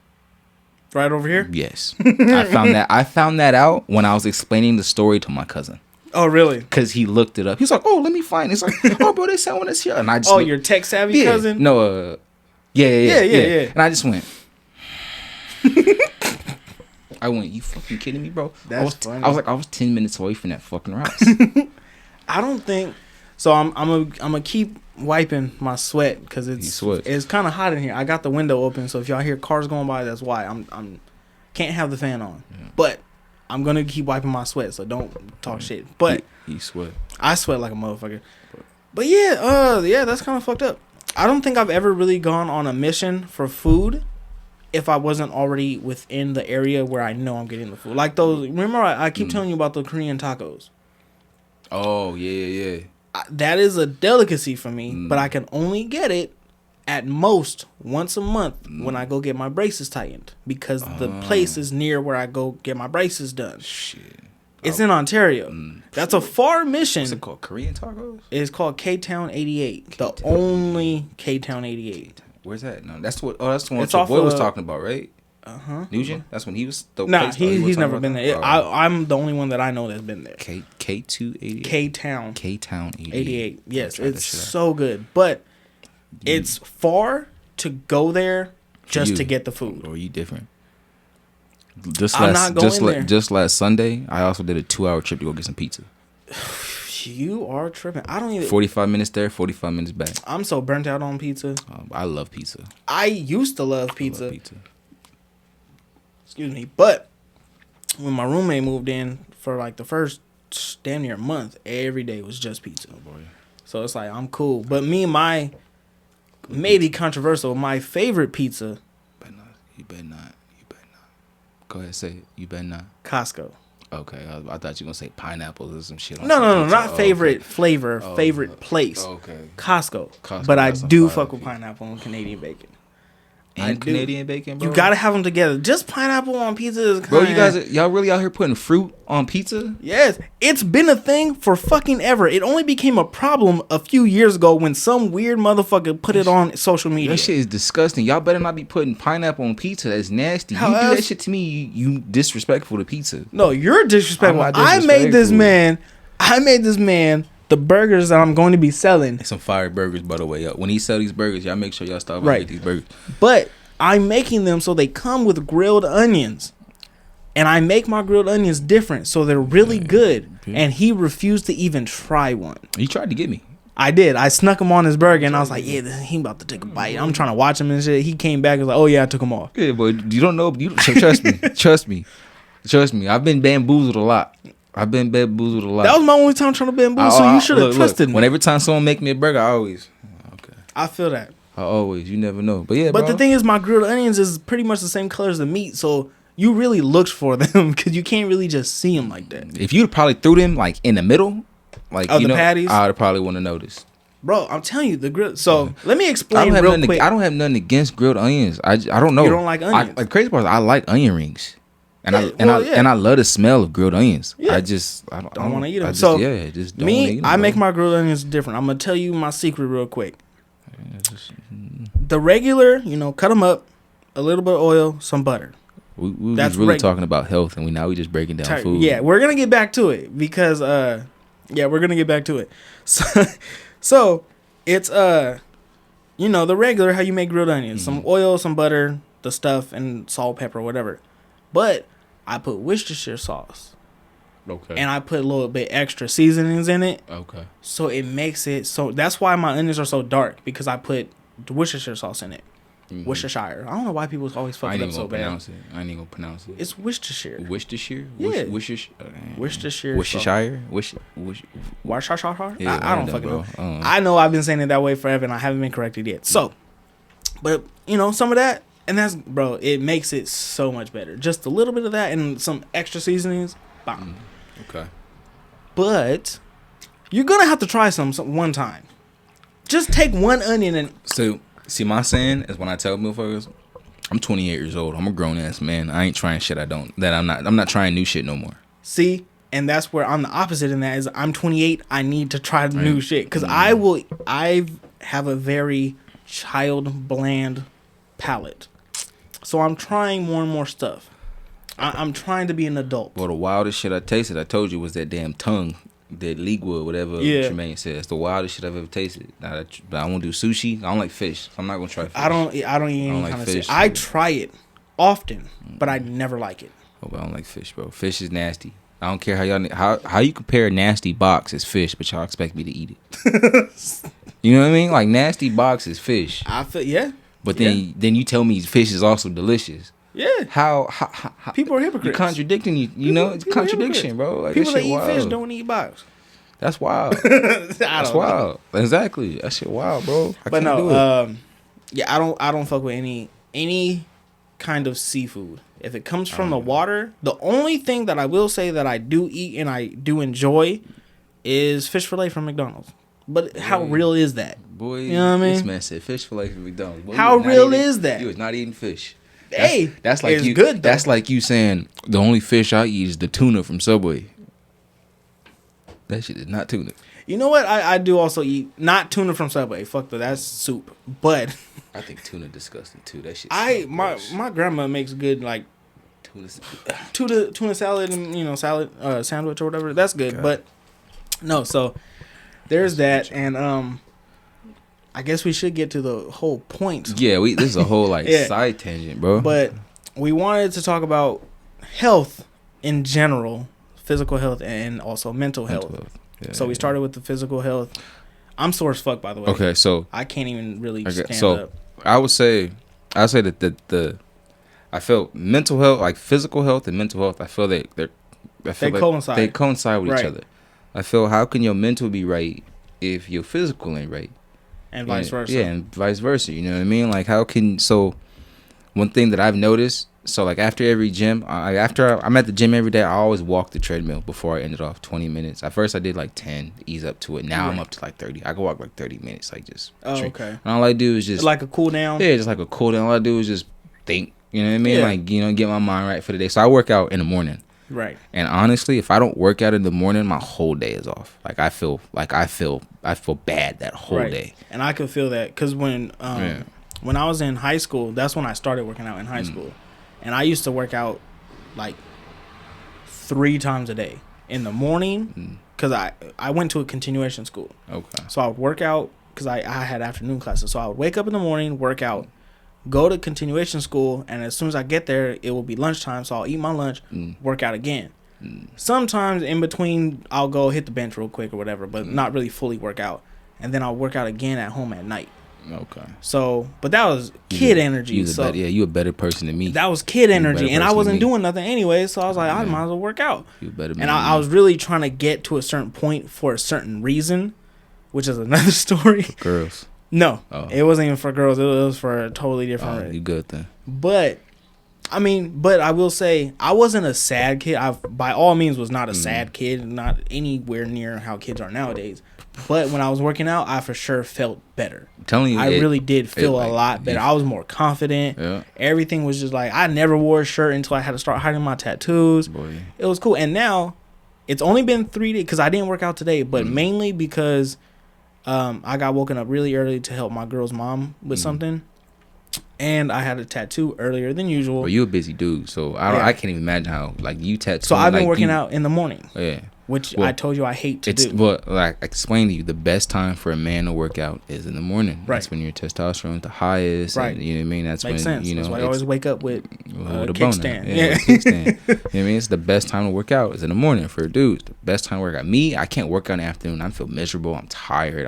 Right over here? Yes. I found that out when I was explaining the story to my cousin. Oh, really? Because he looked it up. He's like, "Oh, let me find it." It's like, "Oh, bro, they selling this here." And I just your tech savvy cousin? No, yeah. And I just went. I went, "You fucking kidding me, bro?" That's funny. I was 10 minutes away from that fucking Rouse. I don't think so. I'm gonna keep wiping my sweat because it's kind of hot in here. I got the window open, so if y'all hear cars going by, that's why. I'm can't have the fan on, but I'm gonna keep wiping my sweat, so don't talk shit. But you sweat. I sweat like a motherfucker. But yeah, that's kind of fucked up. I don't think I've ever really gone on a mission for food if I wasn't already within the area where I know I'm getting the food. Like those. Remember, I keep telling you about the Korean tacos. Oh yeah. That is a delicacy for me, but I can only get it at most once a month when I go get my braces tightened because the place is near where I go get my braces done. Shit. It's in Ontario. That's a far mission. What's it called? Korean tacos? It's called K-Town 88. The only K-Town 88. Where's that? No, that's the one your boy was talking about, right? Nugent? That's when he was he's never been there. I'm the only one that I know that's been there. K288. K-Town 88. Yes, it's so good. But it's far to go there just to get the food. Or are you different? Just last Sunday, I also did a 2-hour trip to go get some pizza. You are tripping. I don't even 45 minutes there, 45 minutes back. I'm so burnt out on pizza. I love pizza. I used to love pizza. Excuse me. But when my roommate moved in for like the first damn near month, every day was just pizza. Oh boy. So it's like I'm cool. But maybe controversial, my favorite pizza. You better not. Go ahead, say it. You better not. Costco. Okay, I thought you were gonna say pineapples or some shit. No, not favorite flavor, favorite place. Okay. Costco. But I do fuck with pineapple and Canadian bacon. And Canadian bacon, bro. You gotta have them together. Just pineapple on pizza is kind of... Bro, y'all really out here putting fruit on pizza? Yes. It's been a thing for fucking ever. It only became a problem a few years ago when some weird motherfucker put it on social media. That shit is disgusting. Y'all better not be putting pineapple on pizza. That's nasty. You do that shit to me, you disrespectful to pizza. No, you're disrespectful. I made this man the burgers that I'm going to be selling. Some fire burgers, by the way. When he sell these burgers, y'all make sure y'all stop and get these burgers. But I'm making them so they come with grilled onions. And I make my grilled onions different, so they're really good. And he refused to even try one. He tried to get me. I did. I snuck him on his burger, and I was like, yeah, he about to take a bite. I'm trying to watch him and shit. He came back and was like, oh, yeah, I took him off. Yeah, but you don't know. Trust me. Trust me. I've been bamboozled a lot. That was my only time trying to bamboozle, so you should have trusted me. When every time someone make me a burger, I always... Okay. I feel that. You never know. But yeah, But the thing is, my grilled onions is pretty much the same color as the meat, so you really looked for them because you can't really just see them like that. If you probably threw them like in the middle, like the patties, I would probably want to notice. Bro, I'm telling you, the grill. So let me explain real quick. I don't have nothing against grilled onions. I don't know. You don't like onions? The crazy part is I like onion rings. And I love the smell of grilled onions. Yeah. I don't want to eat them. I make my grilled onions different. I'm gonna tell you my secret real quick. The regular, cut them up, a little bit of oil, some butter. We was really talking about health, and we just breaking down food. Yeah, we're gonna get back to it because we're gonna get back to it. So it's the regular how you make grilled onions, some oil, some butter, the stuff, and salt, pepper, whatever. But I put Worcestershire sauce Okay. And I put a little bit extra seasonings in it. Okay. So it makes it so. That's why my onions are so dark, because I put the Worcestershire sauce in it. Mm-hmm. Worcestershire. I don't know why people always fuck it up so bad. I ain't even gonna pronounce it. It's Worcestershire. Worcestershire? Yeah. Worcestershire. Worcestershire. Yeah, I don't fucking know. I know I've been saying it that way forever, and I haven't been corrected yet. So, but some of that, and that's, bro, it makes it so much better. Just a little bit of that and some extra seasonings. Bam. Okay. But you're gonna have to try some one time. Just take one onion and. So, see, my saying is when I tell motherfuckers, I'm 28 years old. I'm a grown ass man. I ain't trying shit. I'm not trying new shit no more. See, and that's where I'm the opposite in that. Is I'm 28. I need to try new shit, because I have a very child bland palate. So I'm trying more and more stuff. I'm trying to be an adult. Well, the wildest shit I tasted, I told you, was that damn tongue. That Leaguewood, whatever Tremaine said. It's the wildest shit I've ever tasted. But I won't do sushi. I don't like fish. So I'm not gonna try fish. I don't eat any kind of fish. I try it often, but I never like it. Oh, but I don't like fish, bro. Fish is nasty. I don't care how you compare a nasty box as fish, but y'all expect me to eat it. You know what I mean? Like, nasty box is fish. I feel But then you tell me fish is also delicious. Yeah. How people are hypocrites. You're contradicting you know, it's contradiction, bro. Like, people that eat wild. fish don't eat box. That's wild. That's wild. Exactly. That shit wild, bro. I can't do it. Yeah, I don't fuck with any kind of seafood. If it comes from the water, the only thing that I will say that I do eat and I do enjoy is fish fillet from McDonald's. But how real is that? Boy, you know what I mean? This man said fish fillet from McDonald's. Boy, how real is that? You was not eating fish. That's like you. Good, that's like you saying the only fish I eat is the tuna from Subway. That shit is not tuna. You know what? I do also eat not tuna from Subway. Fuck that's soup. But I think tuna disgusting too. That shit. My grandma makes good like tuna salad and salad sandwich or whatever. That's good. God. But no, so there's that, and I guess we should get to the whole point. Yeah, this is a whole side tangent, bro. But we wanted to talk about health in general, physical health and also mental health. Yeah, so we started with the physical health. I'm sore as fuck, by the way. Okay, so I can't even really stand up. I would say that I felt mental health, like physical health and mental health, I feel they coincide. They coincide with each other. I feel, how can your mental be right if your physical ain't right? And vice versa. Yeah, and vice versa. You know what I mean? Like, one thing that I've noticed, so like after every gym, I'm at the gym every day, I always walk the treadmill before I end it off 20 minutes. At first I did like 10, ease up to it. Now I'm up to like 30. I can walk like 30 minutes, like just. Okay. And all I do is just. Like a cool down? Yeah, just like a cool down. All I do is just think. You know what I mean? Yeah. Like, get my mind right for the day. So I work out in the morning. Right. And honestly, if I don't work out in the morning, my whole day is off. Like, I feel bad that whole day. And I can feel that because when I was in high school, that's when I started working out in high school. And I used to work out like 3 times a day in the morning because I went to a continuation school. Okay. So I would work out because I had afternoon classes. So I would wake up in the morning, work out, go to continuation school, and as soon as I get there, it will be lunchtime, so I'll eat my lunch, work out again. Sometimes in between, I'll go hit the bench real quick or whatever, but not really fully work out. And then I'll work out again at home at night. Okay. So, but that was kid energy. You a better person than me. That was kid energy, and I wasn't doing nothing anyway, so I was like, I might as well work out. You better. And I was really trying to get to a certain point for a certain reason, which is another story. Girls. No, It wasn't even for girls. It was for a totally different. You good then? But I will say I wasn't a sad kid. I by all means was not a sad kid. Not anywhere near how kids are nowadays. But when I was working out, I for sure felt better. I'm telling you, I really did feel a lot better. I was more confident. Yeah. Everything was just like I never wore a shirt until I had to start hiding my tattoos. Boy. It was cool. And now it's only been 3 days because I didn't work out today, but mainly because. I got woken up really early to help my girl's mom with something, and I had a tattoo earlier than usual. Well, you're a busy dude, so I can't even imagine how you tattoo. So I've been working out in the morning. Yeah. which I told you I hate to do. Well, like I explained to you, the best time for a man to work out is in the morning. Right. That's when your testosterone is the highest. Right. And, you know what I mean? That's Makes when sense. you know. That's why I always wake up with a kickstand. Yeah. Kickstand. You know what I mean? It's the best time to work out is in the morning for dudes. The best time to work out. Me, I can't work out in the afternoon. I feel miserable. I'm tired.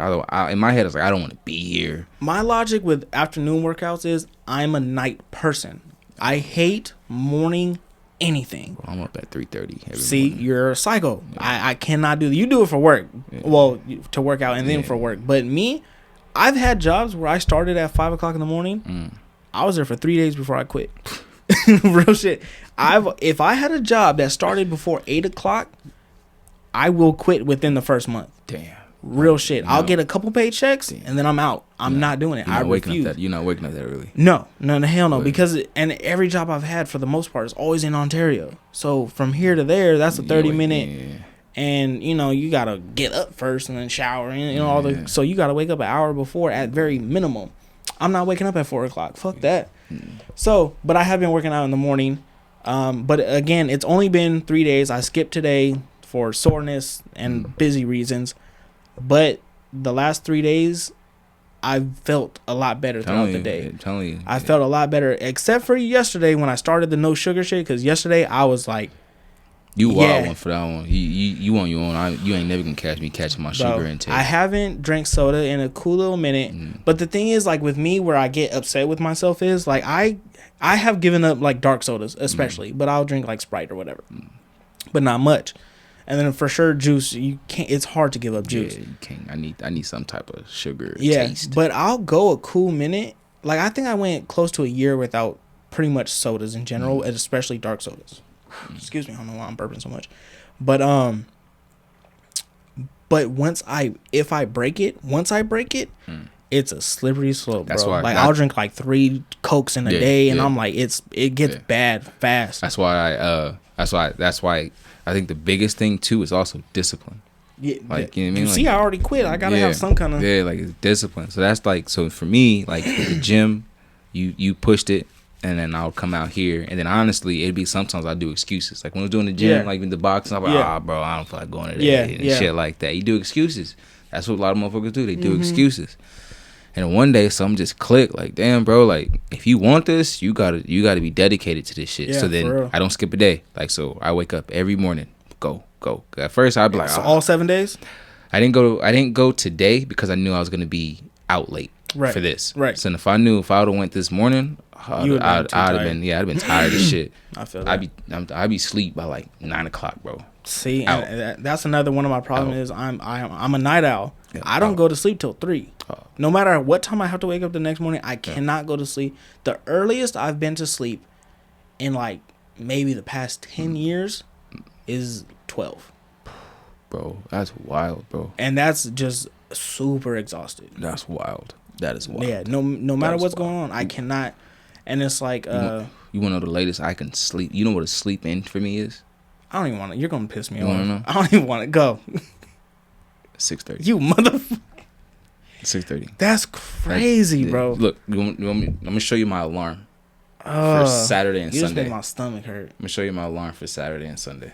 In my head, it's like I don't want to be here. My logic with afternoon workouts is I'm a night person. I hate morning anything. Well, I'm up at 3:30. See, you're a psycho. Yeah. I cannot do that. You do it for work. Yeah. Well, to work out and then for work. But me, I've had jobs where I started at 5 o'clock in the morning. I was there for 3 days before I quit. Real shit. If I had a job that started before 8 o'clock, I will quit within the first month. Damn. Real shit. I'll get a couple paychecks and then I'm out. I'm not doing it. I refuse. You're not waking up that early. No, hell no. Because every job I've had for the most part is always in Ontario. So from here to there, that's a 30-minute. Yeah. And you gotta get up first and then shower and all the. So you gotta wake up an hour before at very minimum. I'm not waking up at 4 o'clock. Fuck that. So, but I have been working out in the morning. But again, it's only been 3 days. I skipped today for soreness and busy reasons. But the last 3 days, I felt a lot better throughout the day. I'm telling you. I felt a lot better, except for yesterday when I started the no sugar shit. Because yesterday I was like, you wild one for that one. You on your own. You ain't never gonna catch me catching my sugar intake. I haven't drank soda in a cool little minute. But the thing is, like with me, where I get upset with myself is like I have given up like dark sodas, especially. But I'll drink like Sprite or whatever, but not much. And then for sure, juice, you can't. It's hard to give up juice. Yeah, you can't. I need some type of sugar taste. But I'll go a cool minute. Like I think I went close to a year without pretty much sodas in general, and especially dark sodas. Excuse me, I don't know why I'm burping so much. But if I break it, it's a slippery slope, bro. Like I'll drink like 3 Cokes in a day, and I'm like, it gets bad fast. That's why I think the biggest thing too is also discipline. Yeah, like you know what I mean. You see, I already quit. I gotta have some kind of like it's discipline. So that's like for me, like the gym, you pushed it, and then I'll come out here, and then honestly, it'd be sometimes I do excuses. Like when I was doing the gym, like in the boxing, I'm like, bro, I don't feel like going today, and shit like that. You do excuses. That's what a lot of motherfuckers do. They do excuses. And one day, something just clicked. Like, damn, bro. Like, if you want this, you gotta be dedicated to this shit. Yeah, so then I don't skip a day. Like, so I wake up every morning. Go. At first, I'd be like, all 7 days. I didn't go today because I knew I was gonna be out late for this. Right. So if I would have went this morning, I'd have been tired of shit. I feel that. I'd be asleep by like 9 o'clock, bro. See, and that's another one of my problems is I'm a night owl. Yeah, I don't go to sleep till 3. No matter what time I have to wake up the next morning, I cannot go to sleep. The earliest I've been to sleep in like maybe the past 10 years is 12. Bro, that's wild, bro. And that's just super exhausted. That's wild. That is wild. Yeah, no matter what's going on, I cannot. And it's like, you want to know the latest I can sleep? You know what a sleep in for me is? I don't even want to. You're going to piss me off. Know? I don't even want to go. 6:30. You motherfucker. 6:30. That's crazy, bro. Look, I'm going to show you my alarm for Saturday and Sunday. You just made my stomach hurt. I'm going to show you my alarm for Saturday and Sunday.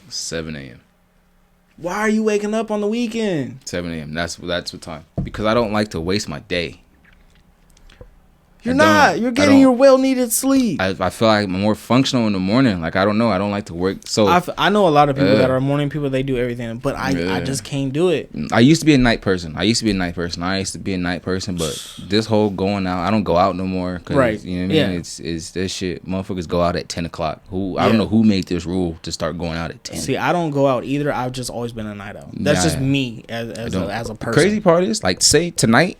7 a.m. Why are you waking up on the weekend? 7 a.m. That's what time. Because I don't like to waste my day. You're not. You're getting your well-needed sleep. I feel like I'm more functional in the morning. Like, I don't know. I don't like to work. So I know a lot of people that are morning people. They do everything. But I just can't do it. I used to be a night person. But this whole going out, I don't go out no more. Cause, you know what I mean? It's this shit. Motherfuckers go out at 10 o'clock. I don't know who made this rule to start going out at 10. See, I don't go out either. I've just always been a night owl. That's just me as a person. The crazy part is, like, say tonight,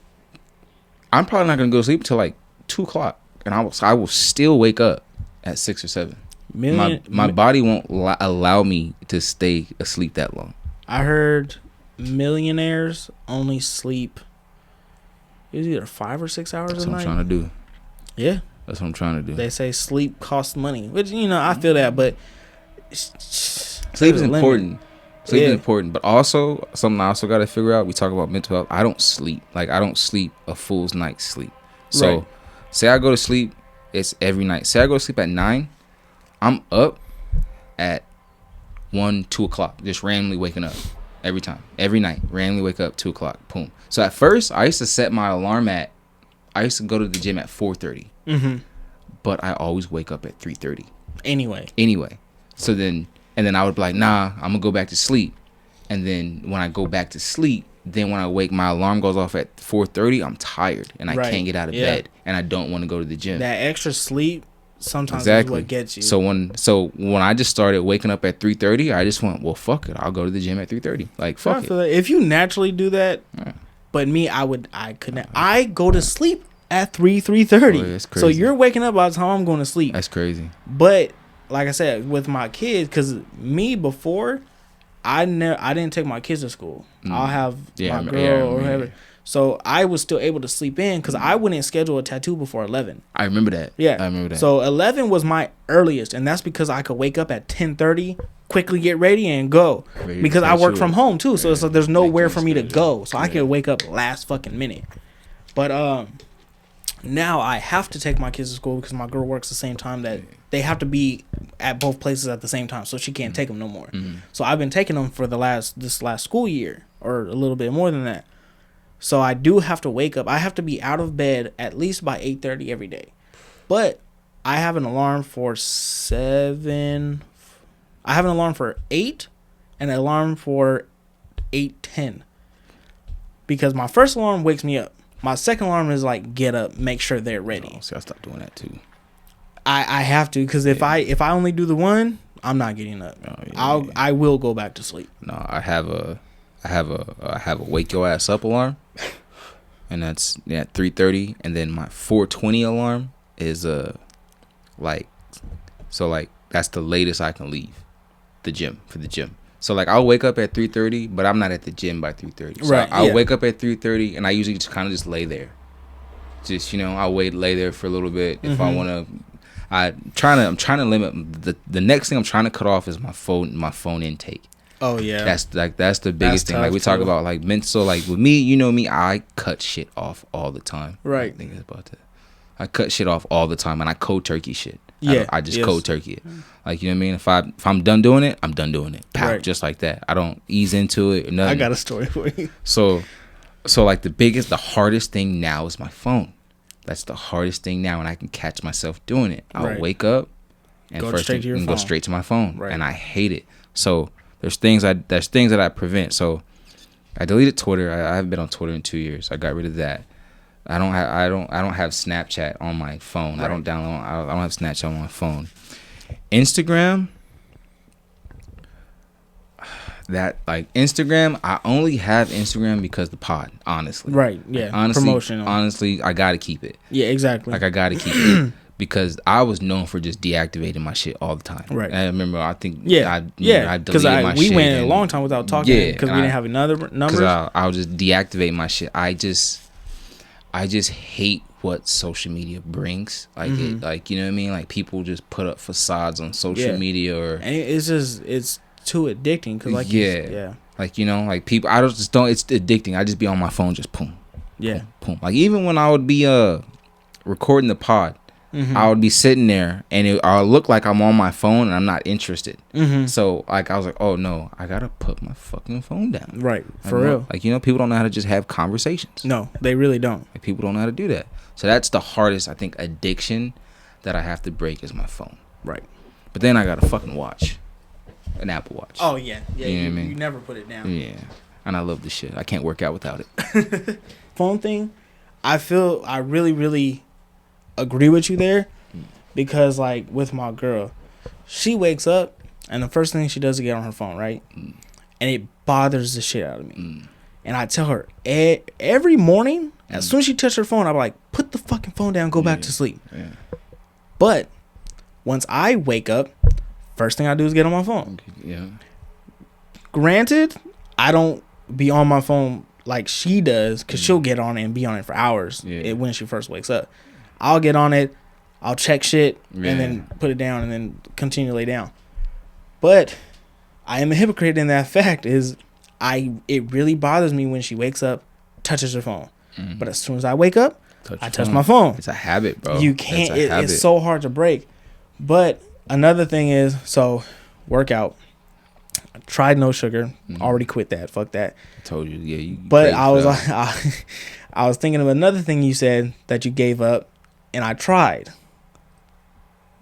I'm probably not going to go to sleep until like 2 o'clock, and I will still wake up at 6 or 7. My body won't allow me to stay asleep that long. I heard millionaires only sleep either 5 or 6 hours a night. That's what I'm trying to do. Yeah, that's what I'm trying to do. They say sleep costs money, which I feel that, but sleep is important. Sleep is important, but also something I also got to figure out. We talk about mental health. I don't sleep. Like, I don't sleep a full night's sleep. So, say I go to sleep, it's every night. Say I go to sleep at 9, I'm up at 1, 2 o'clock, just randomly waking up every time, every night, randomly wake up 2 o'clock, boom. So at first, I used to set my alarm I used to go to the gym at 4:30, but I always wake up at 3:30. Anyway, so then I would be like, nah, I'm gonna go back to sleep, and then when I go back to sleep, then when I wake, my alarm goes off at 4:30. I'm tired and I can't get out of bed, and I don't want to go to the gym. That extra sleep sometimes is what gets you. So when I just started waking up at 3:30, I just went, well, fuck it, I'll go to the gym at 3:30. Like, fuck it. If you naturally do that, but me, I couldn't. I go to sleep at 3:30. That's crazy. So you're waking up by the time I'm going to sleep. That's crazy. But like I said, with my kids, because me before, I didn't take my kids to school. I'll have my girl or whatever. Yeah. So I was still able to sleep in because I wouldn't schedule a tattoo before 11. I remember that. Yeah, I remember that. So 11 was my earliest, and that's because I could wake up at 10:30, quickly get ready and go. Because I work from home too, so there's nowhere for me to go. So I could wake up last fucking minute. But now I have to take my kids to school because my girl works the same time that they have to be at both places at the same time, so she can't take them no more. So I've been taking them for this last school year, or a little bit more than that. So I do have to wake up. I have to be out of bed at least by 8:30 every day. But I have an alarm for 7. I have an alarm for 8 and an alarm for 8:10. Because my first alarm wakes me up. My second alarm is like, get up, make sure they're ready. See, I stopped doing that too. I have to, because if I only do the one, I'm not getting up. I will go back to sleep. No, I have a wake your ass up alarm, and that's at 3:30, and then my 4:20 alarm is that's the latest I can leave the gym for the gym. So like I'll wake up at 3:30, but I'm not at the gym by 3:30. So I'll wake up at 3:30, and I usually just kind of just lay there. Just I'll lay there for a little bit if I want to. I'm trying to limit the next thing I'm trying to cut off is my phone intake. Oh yeah, that's the biggest thing. Like we talk about like mental. Like with me, me, I cut shit off all the time. Right. I think about that. I cut shit off all the time, and I cold turkey shit. Yeah, I just cold turkey it. Like, you know what I mean? If I'm done doing it, I'm done doing it. Pow, right. Just like that. I don't ease into it or nothing. I got a story for you. So like the hardest thing now is my phone. That's the hardest thing now, and I can catch myself doing it. I'll wake up and go straight to my phone, and I hate it. So there's things that I prevent. So I deleted Twitter. I haven't been on Twitter in 2 years. I got rid of that. I don't have Snapchat on my phone. Right. I don't have Snapchat on my phone. Instagram. Instagram, I only have Instagram because the pod, honestly. Right, yeah. Promotional. Honestly, I gotta keep it. Yeah, exactly. Like I gotta keep it. Because I was known for just deactivating my shit all the time. Right. And I remember, I think, I deleted my shit. We went a long time without talking because we didn't have another numbers. Because I'll just deactivate my shit. I just hate what social media brings. Like, it, you know what I mean? Like, people just put up facades on social media, and it's too addicting. Cause like like people, I just don't. It's addicting. I just be on my phone, just boom, boom, boom. Like even when I would be recording the pod, I would be sitting there, and I'll look like I'm on my phone, and I'm not interested. So like I was like, oh no, I gotta put my fucking phone down. Right, for real. Like people don't know how to just have conversations. No, they really don't. Like people don't know how to do that. So that's the hardest, I think, addiction that I have to break is my phone. Right. But then I got a fucking watch. An Apple Watch. Oh yeah, you know what I mean? You never put it down. Yeah, and I love this shit. I can't work out without it. Phone thing, I feel I really, really agree with you there, because like with my girl, she wakes up and the first thing she does is get on her phone, right? And it bothers the shit out of me. And I tell her every morning, as soon as she touches her phone, I'm like, put the fucking phone down, go back to sleep. Yeah. But once I wake up, first thing I do is get on my phone. Yeah. Granted, I don't be on my phone like she does, because she'll get on it and be on it for hours when she first wakes up. I'll get on it, I'll check shit, and then put it down, and then continue to lay down. But I am a hypocrite in that fact is it really bothers me when she wakes up, touches her phone. But as soon as I wake up, I touch my phone. It's a habit, bro. You can't. It's so hard to break. But another thing is, so workout. I tried no sugar. Already quit that. Fuck that. I told you, yeah. But I was like, I was thinking of another thing you said that you gave up, and I tried.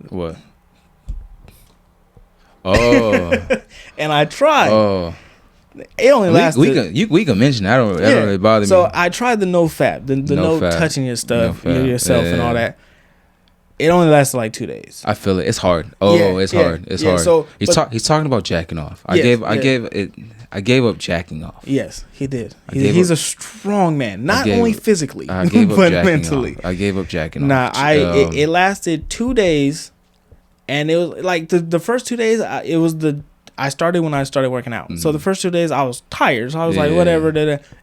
What? Oh. And I tried. Oh. It only lasted. We can mention that. That don't really bother me. So I tried the no fat, the no fat, touching your stuff, yourself, and all that. It only lasted like 2 days. I feel it. It's hard. It's hard. It's hard. So he's talking about jacking off. I gave up jacking off. Yes, he did. He's a strong man, not only physically, but mentally. I gave up jacking off. Nah, it lasted 2 days, and it was like the first 2 days. I started when I started working out. So the first 2 days I was tired. So I was like, whatever.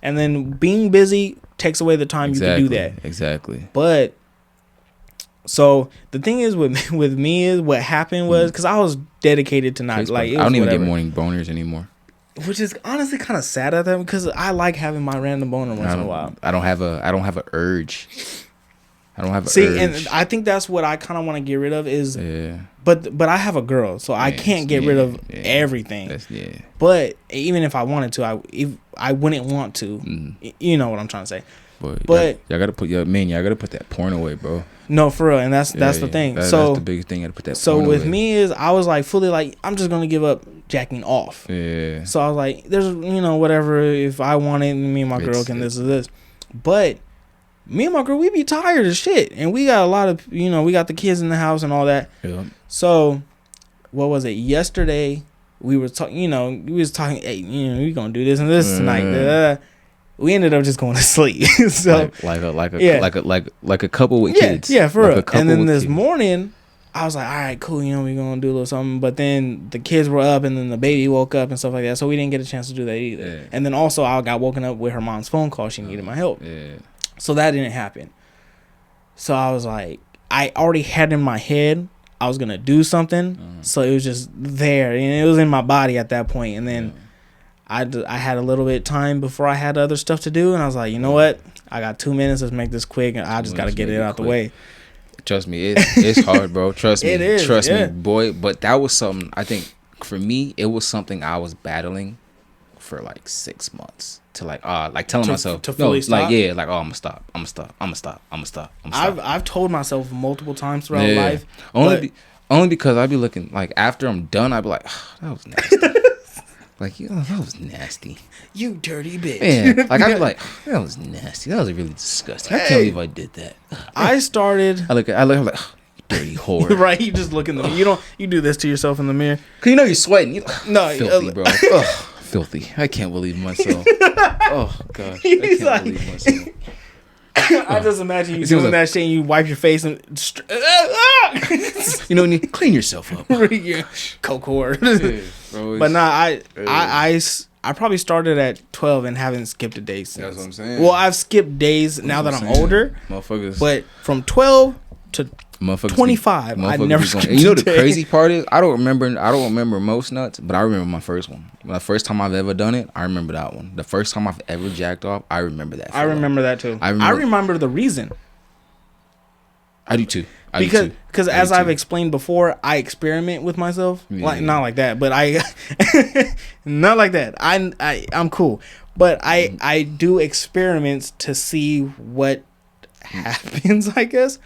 And then being busy takes away the time you can do that. Exactly. But so the thing is with me is what happened was because I was dedicated to not like. I don't even get morning boners anymore. Which is honestly kind of sad at that because I like having my random boner once in a while. I don't have a urge. I don't have an urge. See, and I think that's what I kind of want to get rid of is. Yeah. But I have a girl, so I can't get rid of everything. But even if I wanted to, I wouldn't want to. You know what I'm trying to say. But y'all gotta put y'all gotta put that porn away, bro. No, for real, and that's the thing. That's the biggest thing. You gotta put that. So porn with away. me is I was like fully like I'm just gonna give up jacking off. Yeah. So I was like, there's whatever if I want it, me and my girl can this or this, but me and my girl we be tired as shit, and we got a lot of we got the kids in the house and all that. Yeah. So what was it? Yesterday we were talking. We was talking. Hey, we gonna do this and this tonight. We ended up just going to sleep. So like a couple with kids. Yeah, for real. And then this morning, I was like, all right, cool. We gonna do a little something. But then the kids were up, and then the baby woke up and stuff like that. So we didn't get a chance to do that either. Yeah. And then also, I got woken up with her mom's phone call. She needed my help. Yeah. So that didn't happen. So I was like, I already had in my head I was gonna do something. So it was just there, and it was in my body at that point. And then. I had a little bit of time before I had other stuff to do, and I was like, you know what? I got 2 minutes. Let's make this quick, and I just got to get it out the way. Trust me, it's hard, bro. Trust me. It is. Trust me, boy. But that was something, I think, for me, it was something I was battling for like 6 months to telling myself to fully stop. I'm gonna stop. I've told myself multiple times throughout life. Only because I be looking like after I'm done, I be like, that was nasty. Like, that was nasty. You dirty bitch. Yeah. Like, I'd be like, that was nasty. That was really disgusting. I can't believe I did that. I started. I look I'm like, you dirty whore. Right. You just look in the mirror. You do this to yourself in the mirr. Because you're sweating. No. Filthy, bro. Filthy. I can't believe myself. Oh, gosh. I can't believe myself. I just imagine you doing that shit and you wipe your face and you clean yourself up. Coke whore. Yeah, but I probably started at 12 and haven't skipped a day since. That's what I'm saying. Well, I've skipped days now that I'm older. Motherfuckers. But from 12 to 25, I never skipped a day. The crazy part is I don't remember most nuts, but I remember my first one. The first time I've ever done it, I remember that one. The first time I've ever jacked off, I remember that. I remember that too. I remember the reason. I do too. Because as I've explained before, I experiment with myself. Yeah. Like not like that, but not like that. I'm cool, but I do experiments to see what happens, I guess.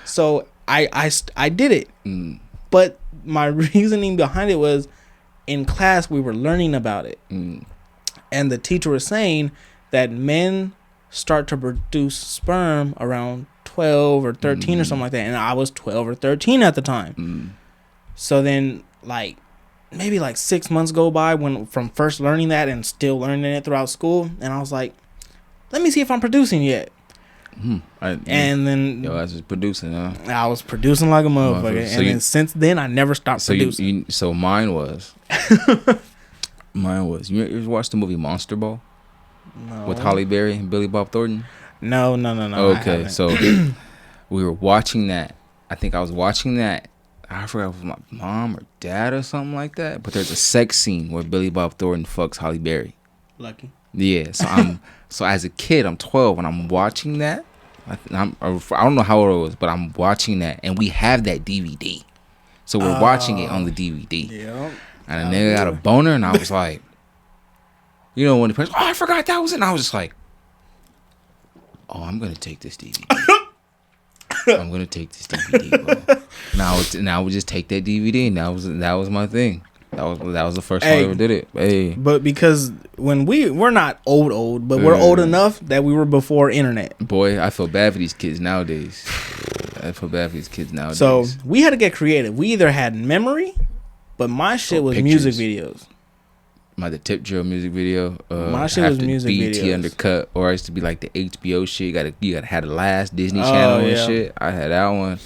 So I did it, but my reasoning behind it was in class we were learning about it, and the teacher was saying that men start to produce sperm around 12 or 13 or something like that, and I was 12 or 13 at the time. So then maybe 6 months go by from first learning that and still learning it throughout school, and I was like, let me see if I'm producing yet. And then I was producing. I was producing like a motherfucker, and then since then I never stopped producing. So mine was. You ever watched the movie Monster Ball? No. With Halle Berry and Billy Bob Thornton? No. Okay, so we were watching that. I think I was watching that. I forgot if it was my mom or dad or something like that. But there's a sex scene where Billy Bob Thornton fucks Halle Berry. Lucky. Yeah. So as a kid, I'm 12 and I'm watching that. I don't know how old I was, but I'm watching that, and we have that DVD. So we're watching it on the DVD. Yeah. And a nigga got a boner, and I was like, you know, when the person, I forgot that was it. And I was just like, oh, I'm gonna take this DVD. I'm gonna take this DVD, bro. Now I would just take that DVD, and that was my thing. That was the first time I ever did it. Hey. But because when we're not old, but we're old enough that we were before internet. Boy, I feel bad for these kids nowadays. So we had to get creative. We either had memory, but my shit was pictures. Music videos. The Tip Drill music video. My shit was music BT videos. Undercut, or it used to be like the HBO shit. You gotta have the last Disney Channel and shit. I had that one.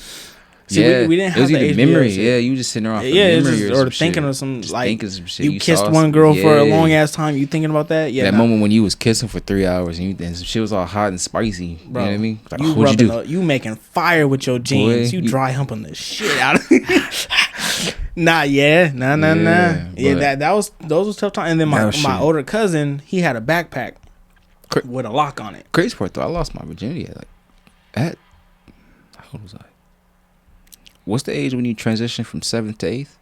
See, we didn't have the HBO memory. shit. Yeah, you just sitting there off memory or thinking of some shit. You kissed one girl for a long ass time. You thinking about that? Yeah. That moment when you was kissing for 3 hours and some shit was all hot and spicy. Bro, you know what I mean? Like, what'd you do? You making fire with your jeans. Boy, you dry humping the shit out of me. Nah. Yeah, those was tough times. And then my older cousin, he had a backpack with a lock on it. Crazy part though, I lost my virginity at how old was I? What's the age when you transition from 7th to 8th?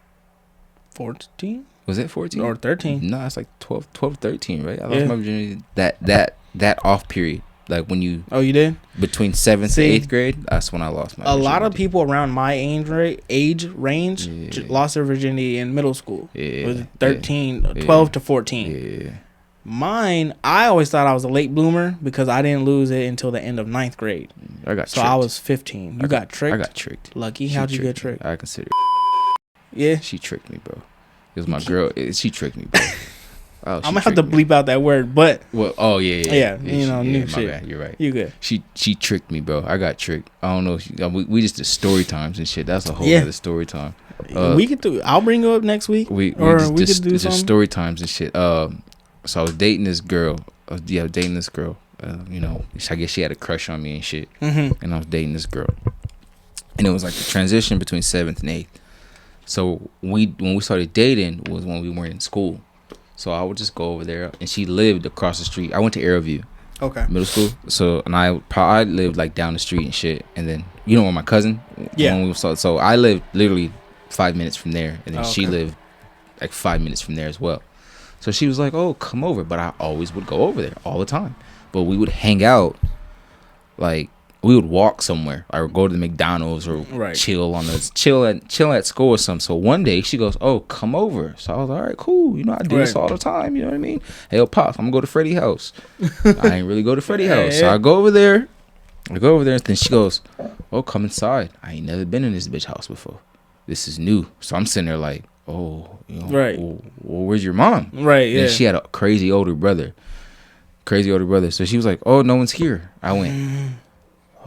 14? Was it 14? Or 13? No, it's like 12, 13, right? I lost my virginity that off period. Like when you... Oh, you did? Between 7th to 8th grade, that's when I lost my virginity. A lot of people around my age range lost their virginity in middle school. Yeah. It was 12 to 14. Yeah. Mine, I always thought I was a late bloomer because I didn't lose it until the end of 9th grade. I was 15. You got tricked? I got tricked. Lucky. How'd you get tricked? I consider Yeah. She tricked me, bro. It was my girl. She tricked me, bro. I'm gonna have to bleep out that word, but... Well, yeah, new shit. Bad. You're right. You good. She tricked me, bro. I got tricked. I don't know. We just did story times and shit. That's a whole other story time. We could do... I'll bring you up next week. We could do something. Story times and shit. So I was dating this girl. You know, I guess she had a crush on me and shit. Mm-hmm. And I was dating this girl. And it was like the transition between 7th and 8th. So when we started dating was when we weren't in school. So I would just go over there. And she lived across the street. I went to Arrowview. Okay. Middle school. So, and I lived like down the street and shit. And then, you know where my cousin? Yeah. So I lived literally 5 minutes from there. And then she lived like 5 minutes from there as well. So she was like, oh, come over. But I always would go over there all the time. But we would hang out. Like, we would walk somewhere. Or go to the McDonald's or chill at school or something. So one day she goes, oh, come over. So I was like, all right, cool. You know, I do this all the time. You know what I mean? Hey, yo, Pops, I'm going to go to Freddie's house. I ain't really go to Freddie's house. So I go over there. And then she goes, oh, come inside. I ain't never been in this bitch house before. This is new. So I'm sitting there like, oh, you know, well, where's your mom? Right, yeah. And she had a crazy older brother. So she was like, oh, no one's here. I went,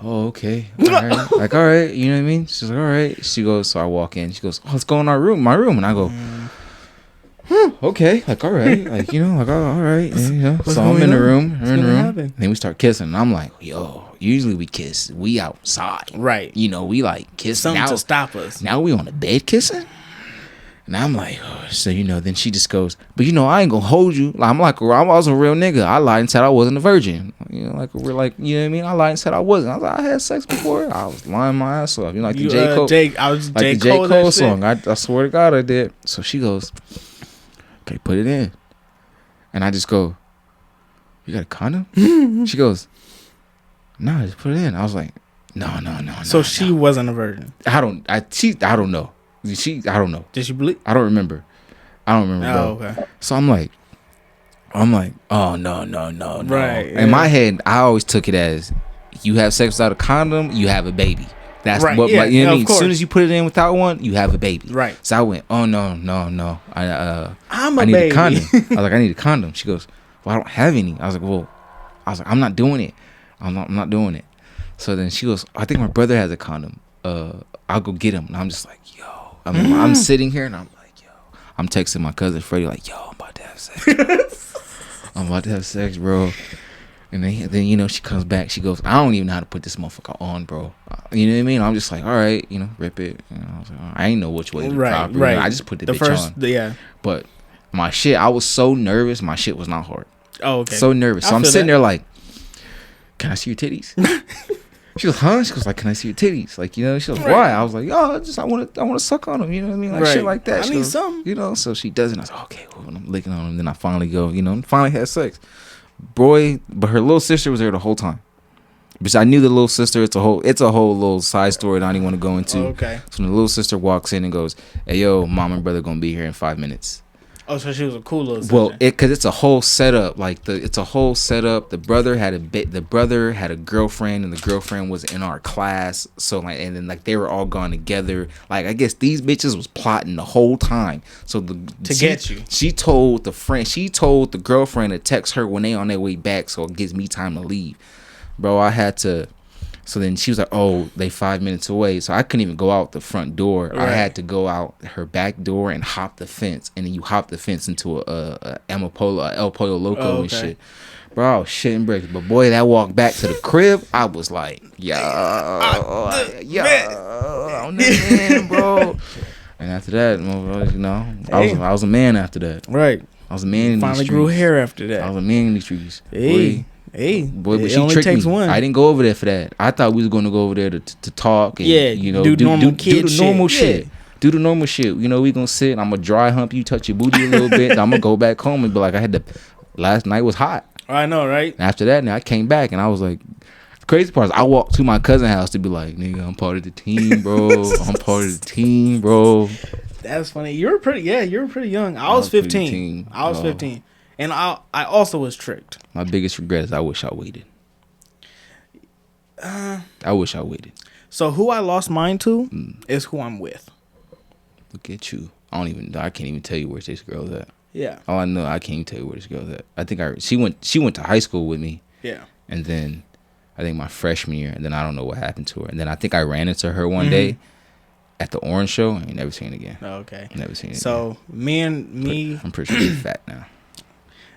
oh, okay. All right. Like, all right. You know what I mean? She's like, all right. She goes, so I walk in. She goes, oh, let's go in my room. And I go, okay. Like, all right. Like, you know, like, oh, all right. And, you know, so I'm in the room. Then we start kissing. And I'm like, yo, usually we kiss. We outside. Right. You know, we like kiss. Something to stop us. Now we on the bed kissing? And I'm like, oh, so, you know, then she just goes, but, you know, I ain't gonna hold you. Like, I was a real nigga. I lied and said I wasn't a virgin. You know, like, we're like, you know what I mean? I lied and said I wasn't. I was like, I had sex before. I was lying my ass off. You know, like the J. Cole. The J. Cole song. I swear to God I did. So she goes, okay, put it in. And I just go, you got a condom? She goes, no, just put it in. I was like, no. So she wasn't a virgin. I don't know. I don't know. Did she bleed? I don't remember. Oh, bro. Okay. So I'm like, oh no. Right. In my head, I always took it as you have sex without a condom, you have a baby. That's right. what, yeah, you know what I mean? As soon as you put it in without one, you have a baby. Right. So I went, oh no. I need baby. a condom. I was like, I need a condom. She goes, well, I don't have any. I was like, I'm not doing it. I'm not doing it. So then she goes, I think my brother has a condom. I'll go get him. And I'm just like, yo. I'm sitting here and I'm like, yo. I'm texting my cousin Freddie like, yo, I'm about to have sex. I'm about to have sex, bro. And then you know, she comes back. She goes, I don't even know how to put this motherfucker on, bro. You know what I mean? I'm just like, all right, you know, rip it. You know, I was like, I ain't know which way to proper. Right. You know, I just put the bitch on. Yeah. But my shit, I was so nervous. My shit was not hard. Oh, okay. So nervous. So I'm sitting there like, can I see your titties? She was, huh? She was like, can I see your titties? Like, you know, she was, why? I was like, oh, I want to suck on them. You know what I mean? Like, shit like that. I need something. You know, so she does it. And I was like, okay, well, I'm licking on them. Then I finally go, you know, finally had sex. Boy, but her little sister was there the whole time. Because I knew the little sister. It's a whole little side story that I didn't want to go into. Okay. So the little sister walks in and goes, hey, yo, mom and brother going to be here in 5 minutes. Oh, so she was a cool little sister. Well, because it's a whole setup. It's a whole setup. The brother had a girlfriend, and the girlfriend was in our class. So and then they were all gone together. Like, I guess these bitches was plotting the whole time. So get you. She told the girlfriend to text her when they on their way back, so it gives me time to leave. Bro, I had to. So then she was like, oh, they 5 minutes away. So I couldn't even go out the front door. Right. I had to go out her back door and hop the fence. And then you hop the fence into a El Pollo Loco and shit. Bro, I was shitting bricks. But boy, that walk back to the crib, I was like, I'm the man, bro. And after that, you know, I was a man after that. Right. I was a man in these streets. Finally grew hair after that. I was a man in these streets. Hey. Boy, but it she only tricked takes me. one. I didn't go over there for that. I thought we was going to go over there to talk and you know do the normal shit. Do the normal shit. You know, we gonna sit. I'm gonna dry hump you, touch your booty a little bit. I'm gonna go back home and be like, last night was hot. I know, right? After that, now I came back and I was like, the crazy part is I walked to my cousin's house to be like, nigga, I'm part of the team, bro. I'm part of the team, bro. That's funny. You were pretty young. I was 15. I was 15. And I also was tricked. My biggest regret is I wish I waited. I wish I waited. So who I lost mine to is who I'm with. Look at you. I can't even tell you where this girl's at. Yeah. All I know, I can't even tell you where this girl's at. I think she went to high school with me. Yeah. And then I think my freshman year, and then I don't know what happened to her. And then I think I ran into her one day at the Orange Show. I ain't never seen it again. Oh, okay. Never seen it so again. I'm pretty sure she's fat now.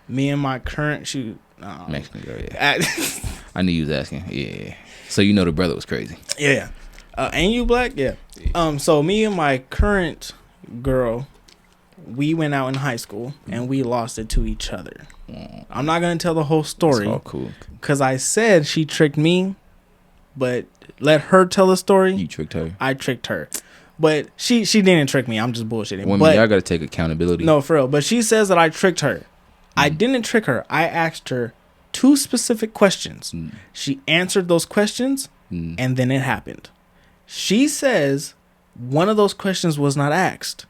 Me and my current Mexican girl, yeah. I knew you was asking. Yeah. So you know the brother was crazy. Yeah. And you black? Yeah. So me and my current girl, we went out in high school and we lost it to each other. I'm not gonna tell the whole story. It's all cool. Cause I said she tricked me, but let her tell the story. You tricked her. I tricked her. But she didn't trick me. I'm just bullshitting. Women, y'all gotta take accountability. No, for real. But she says that I tricked her. I didn't trick her. I asked her 2 specific questions. She answered those questions, and then it happened. She says one of those questions was not asked,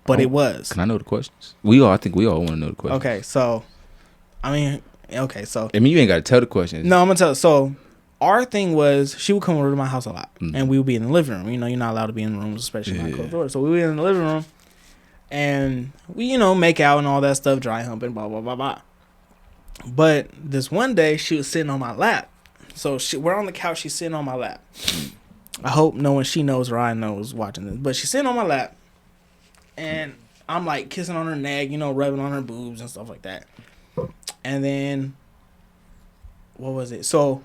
but it was. Can I know the questions? I think we all want to know the questions. Okay, so, I mean, you ain't got to tell the questions. No, I'm going to tell. So, our thing was she would come over to my house a lot, and we would be in the living room. You know, you're not allowed to be in rooms, especially behind closed doors. So, we were in the living room. And we, make out and all that stuff, dry humping, blah, blah, blah, blah. But this one day, she was sitting on my lap. So we're on the couch, she's sitting on my lap. I hope no one she knows or I know is watching this. But she's sitting on my lap. And I'm like kissing on her neck, rubbing on her boobs and stuff like that. And then, what was it? So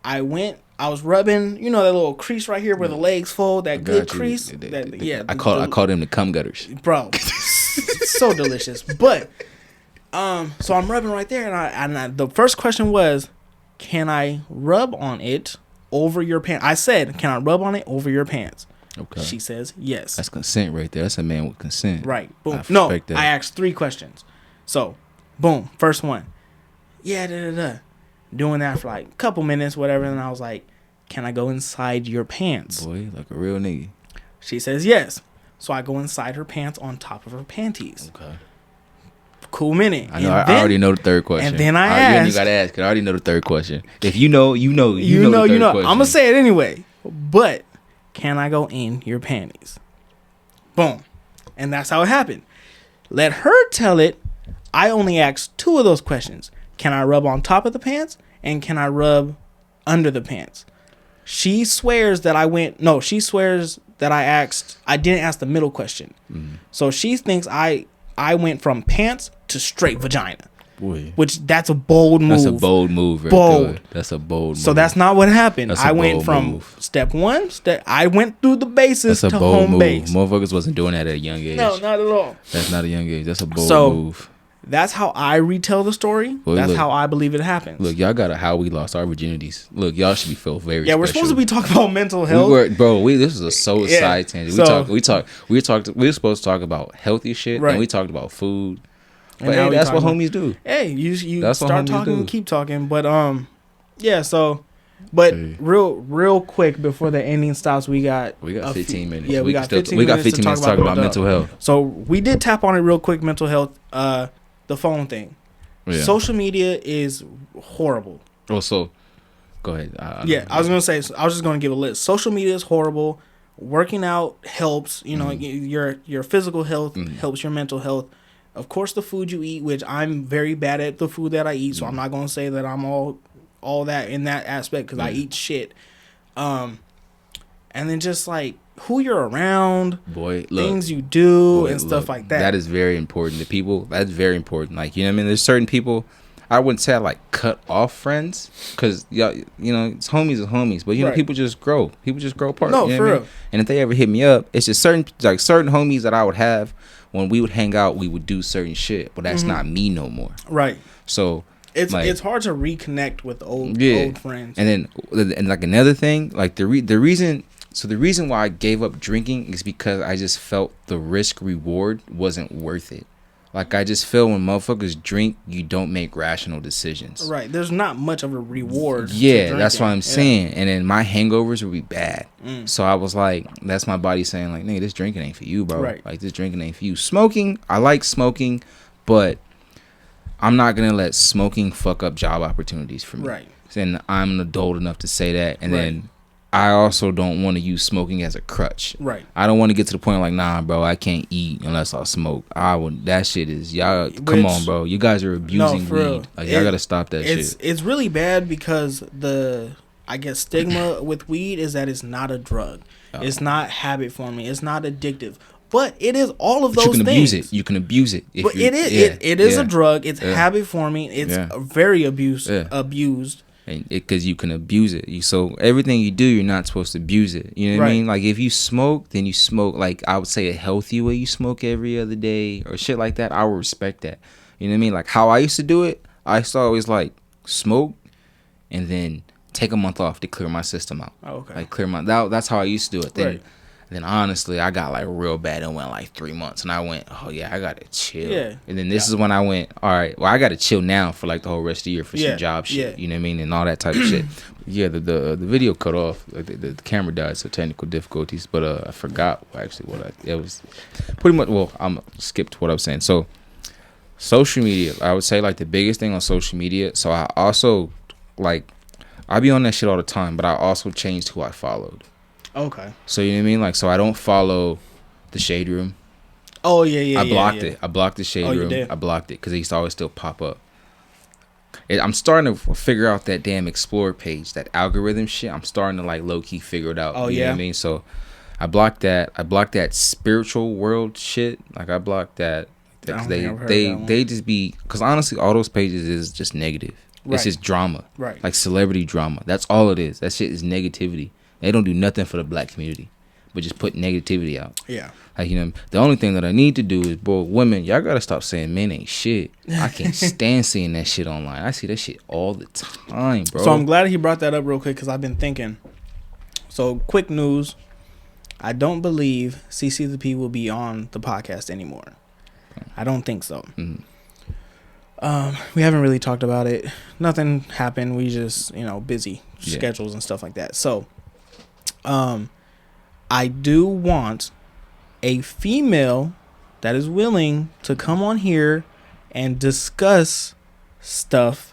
I was rubbing, that little crease right here where the legs fold, that good crease. I call them the cum gutters. Bro, so delicious. But, so I'm rubbing right there, and the first question was, can I rub on it over your pants? I said, can I rub on it over your pants? Okay. She says, yes. That's consent right there. That's a man with consent. Right. Boom. I asked 3 questions. So, boom, first one. Yeah, doing that for like a couple minutes, whatever, and I was like, can I go inside your pants? Boy, like a real nigga. She says yes. So I go inside her pants on top of her panties. Okay. Cool minute. I know. I already know the third question. And then I asked. You gotta ask. I already know the third question. If you know. You know. I'm gonna say it anyway. But can I go in your panties? Boom. And that's how it happened. Let her tell it. I only asked 2 of those questions. Can I rub on top of the pants? And can I rub under the pants? She swears that she swears that I didn't ask the middle question. So she thinks I went from pants to straight vagina. Boy. Which that's a bold move. That's a bold move. Right bold. There. That's a bold move. So that's not what happened. That's I went from step 1, I went through the bases to home base. Motherfuckers wasn't doing that at a young age. No, not at all. That's not a young age. That's a bold move. That's how I retell the story. Well, that's how I believe it happens. Look, y'all got how we lost our virginities. Look, y'all should be feel very. Yeah, we're supposed to be talking about mental health. This is a side tangent. We were supposed to talk about healthy shit, and we talked about food. But hey, that's what homies do. Hey, you start talking and keep talking. But yeah. So, but real quick before the ending stops, we got 15 minutes. Yeah, we got 15 minutes to talk about mental health. So we did tap on it real quick. Mental health. The phone thing. Yeah. Social media is horrible. Oh, so go ahead. I was gonna say. I was just gonna give a list. Social media is horrible. Working out helps. You know, your physical health helps your mental health. Of course, the food you eat, which I'm very bad at the food that I eat, so I'm not gonna say that I'm all that in that aspect because I eat shit. And then just like who you're around, things you do, and stuff like that. That is very important to people. That's very important. Like, you know what I mean? There's certain people, I wouldn't say I like cut off friends because, you know, it's homies. But, you know, people just grow. People just grow apart. No, you know for real. I mean? And if they ever hit me up, it's just certain homies that I would have when we would hang out, we would do certain shit. But that's not me no more. Right. So it's hard to reconnect with old friends. And then like another thing, like the reason why I gave up drinking is because I just felt the risk reward wasn't worth it. Like I just feel when motherfuckers drink, you don't make rational decisions. Right. There's not much of a reward. Yeah, that's what I'm saying. And then my hangovers would be bad. So I was like, that's my body saying like, nigga, this drinking ain't for you, bro. Right. Like this drinking ain't for you. Smoking, I like smoking, but I'm not gonna let smoking fuck up job opportunities for me. Right. And I'm an adult enough to say that. And then I also don't want to use smoking as a crutch. Right. I don't want to get to the point like, nah, bro, I can't eat unless I smoke. That shit is y'all. Come on, bro. You guys are abusing weed. Like y'all gotta stop that shit. It's really bad because the stigma with weed is that it's not a drug. It's not habit forming. It's not addictive. But it is all of those things. You can abuse it. But it is a drug. It's habit forming. It's very abused. And because you can abuse it. So everything you do, you're not supposed to abuse it. You know what I mean? Like if you smoke, then you smoke. Like I would say a healthy way. You smoke every other day or shit like that. I would respect that. You know what I mean? Like how I used to do it. I used to always like smoke and then take a month off to clear my system out. Oh, okay. Like clear that's how I used to do it. Then honestly, I got like real bad and went like 3 months. And I went, oh yeah, I got to chill. Yeah. And then this is when I went, all right, well, I got to chill now for like the whole rest of the year for some job shit. Yeah. You know what I mean? And all that type of shit. Yeah, the video cut off. Like the camera died, so technical difficulties. But I forgot actually it was pretty much, well, I'm skipped what I was saying. So social media, I would say like the biggest thing on social media. So I also like, I be on that shit all the time, but I also changed who I followed. Okay. So you know what I mean? Like, so I don't follow the Shade Room. Oh yeah. I blocked it. I blocked the Shade Room. I blocked it because it used to always still pop up. I'm starting to figure out that damn Explore page, that algorithm shit. I'm starting to like low key figure it out. Oh you know what I mean? So I blocked that. I blocked that spiritual world shit. Like I blocked that. They just be, because honestly, all those pages is just negative. Right. It's just drama. Right. Like celebrity drama. That's all it is. That shit is negativity. They don't do nothing for the black community, but just put negativity out. Yeah. Like, you know, the only thing that I need to do is, boy, women, y'all gotta stop saying men ain't shit. I can't stand seeing that shit online. I see that shit all the time, bro. So I'm glad he brought that up real quick because I've been thinking. So quick news. I don't believe CC the P will be on the podcast anymore. I don't think so. Mm-hmm. We haven't really talked about it. Nothing happened. We just, busy schedules and stuff like that. So I do want a female that is willing to come on here and discuss stuff,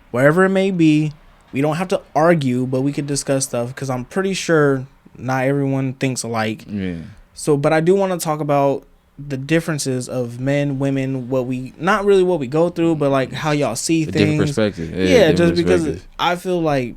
wherever it may be. We don't have to argue, but we could discuss stuff because I'm pretty sure not everyone thinks alike. Yeah. So, but I do want to talk about the differences of men, women, not really what we go through, but like how y'all see things. Different perspective. Yeah, just because I feel like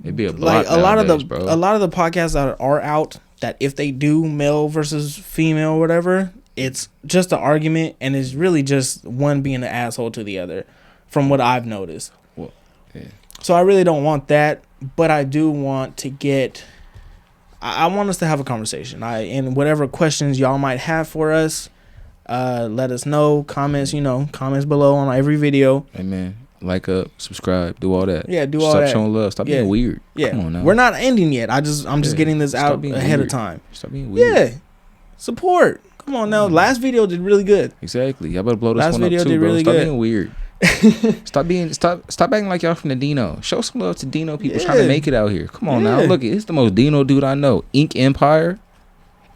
it'd be a lot of the podcasts that are out, that if they do male versus female or whatever, it's just an argument and it's really just one being an asshole to the other, from what I've noticed. Well, yeah. So I really don't want that, but I do want to get. I want us to have a conversation. And whatever questions y'all might have for us, Let us know. Comments, comments below on every video. Amen. Like up, subscribe, do all that. Yeah, do all that. Stop showing love. Stop being weird. Yeah. Come on now. We're not ending yet. I'm just getting this out ahead of time. Stop being weird. Yeah. Support. Come on now. Last video did really good. Exactly. Y'all better blow this last one video up too, did bro. really Stop good. being weird. Stop acting like y'all from the Dino. Show some love to Dino people trying to make it out here. Come on now. Look, it's the most Dino dude I know. Ink Empire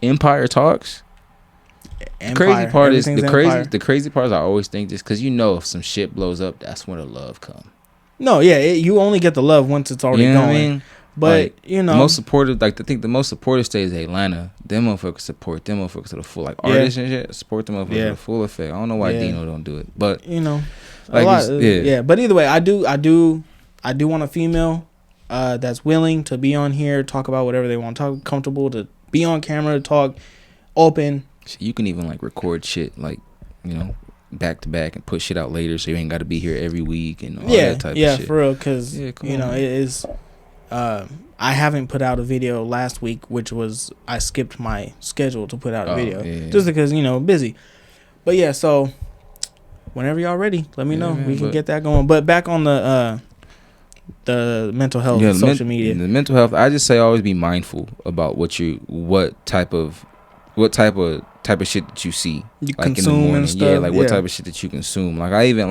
Talks. Empire. The crazy part is I always think this because if some shit blows up, that's when the love come. No, yeah, you only get the love once it's already going. What I mean? But the most supportive, I think the most supportive state is Atlanta. Them motherfuckers support them motherfuckers to the full, artists and shit. Support them motherfuckers to the full effect. I don't know why Dino don't do it, but But either way, I do want a female that's willing to be on here, talk about whatever they want, talk comfortable to be on camera, talk open. You can even record shit back to back and put shit out later, so you ain't got to be here every week and all that type of shit. Yeah, for real, because it is. I haven't put out a video last week, which was I skipped my schedule to put out a video just because busy. But yeah, so whenever y'all ready, let me know. We can get that going. But back on the mental health, social media, the mental health. I just say always be mindful about what type of shit that you see, you consume in the morning. And stuff. Yeah, what type of shit that you consume. I even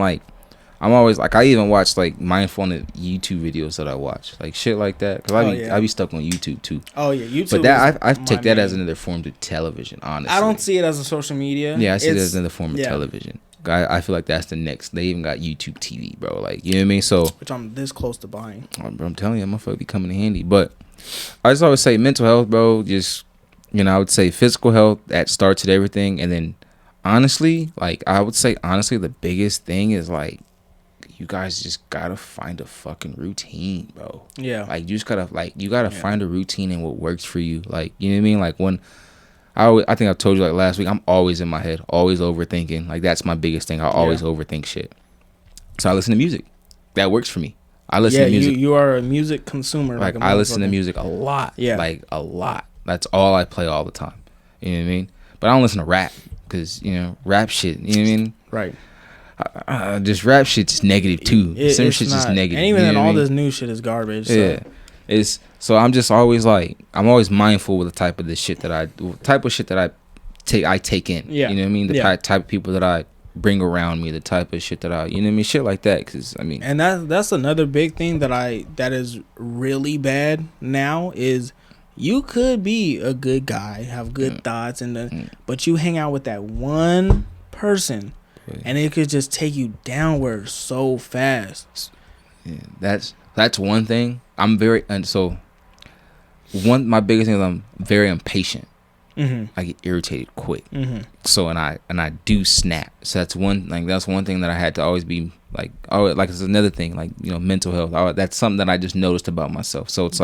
watch mindfulness YouTube videos that I watch, shit like that, because I be stuck on YouTube too. Oh yeah, YouTube. But that I take that as another form of television. Honestly, I don't see it as a social media. Yeah, I see it as another form of television. I feel like that's the next. They even got YouTube TV, bro. You know what I mean? So, which I'm this close to buying. I'm telling you, I'm gonna be coming in handy. But I just always say mental health, bro. Just I would say physical health. That starts at everything, and then honestly, I would say the biggest thing is you guys just gotta find a fucking routine, bro. Yeah. You just gotta find a routine and what works for you. You know what I mean? When I think I told you last week, I'm always in my head, always overthinking. That's my biggest thing. I always overthink shit. So I listen to music. That works for me. I listen to music. You are a music consumer. I listen to music a lot. Yeah. A lot. That's all I play all the time. You know what I mean? But I don't listen to rap because rap shit. You know what I mean? Right. Just rap shit's negative too. Some shit's just negative. And even then, all this new shit is garbage. So. Yeah, so I'm just always I'm always mindful with the type of shit that I take in. Yeah, you know what I mean. The type of people that I bring around me, the type of shit that I, shit like that. Because and that's another big thing that is really bad now is you could be a good guy, have good thoughts, but you hang out with that one person. And it could just take you downward so fast. Yeah, that's one thing. My biggest thing is I'm very impatient. Mm-hmm. I get irritated quick. Mm-hmm. So and I do snap. So that's one thing that I had to always be it's another thing mental health. That's something that I just noticed about myself. So it's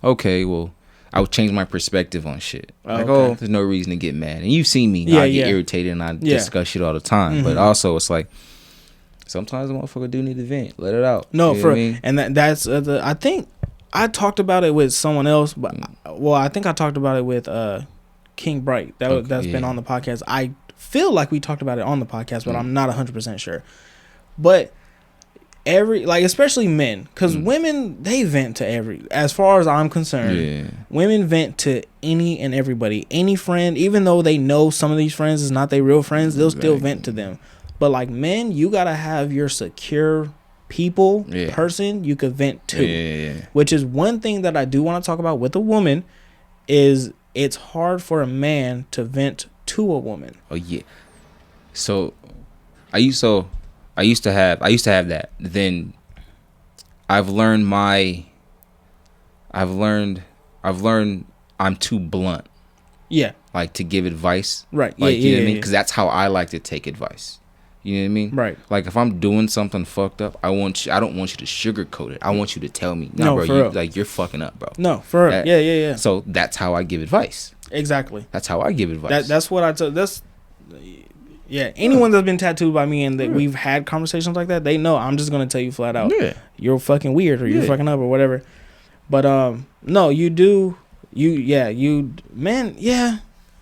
okay, well, I would change my perspective on shit. There's no reason to get mad. And you've seen me. I get irritated and I discuss shit all the time. Mm-hmm. But also, it's sometimes a motherfucker do need to vent. Let it out. No, for me. And that's I think I talked about it with someone else. But I think I talked about it with King Bright. That's been on the podcast. I feel like we talked about it on the podcast, but I'm not 100% sure. But especially men, because women, they vent to as far as I'm concerned, women vent to any and everybody, any friend, even though they know some of these friends is not their real friends, they'll still vent to them. But men, you gotta have your secure person you could vent to, which is one thing that I do want to talk about with a woman is it's hard for a man to vent to a woman. Oh yeah. So I used to have that. Then I've learned I'm too blunt. Yeah. To give advice. Right. You know what I mean? Because that's how I like to take advice. You know what I mean? Right. If I'm doing something fucked up, I don't want you to sugarcoat it. I want you to tell me, no, bro, you're fucking up, bro. No, for real. Yeah. So that's how I give advice. Exactly. That's how I give advice. That's what I told. Anyone that's been tattooed by me and that we've had conversations like that, they know I'm just gonna tell you flat out, you're fucking weird or you're fucking up or whatever. But no, you do, man,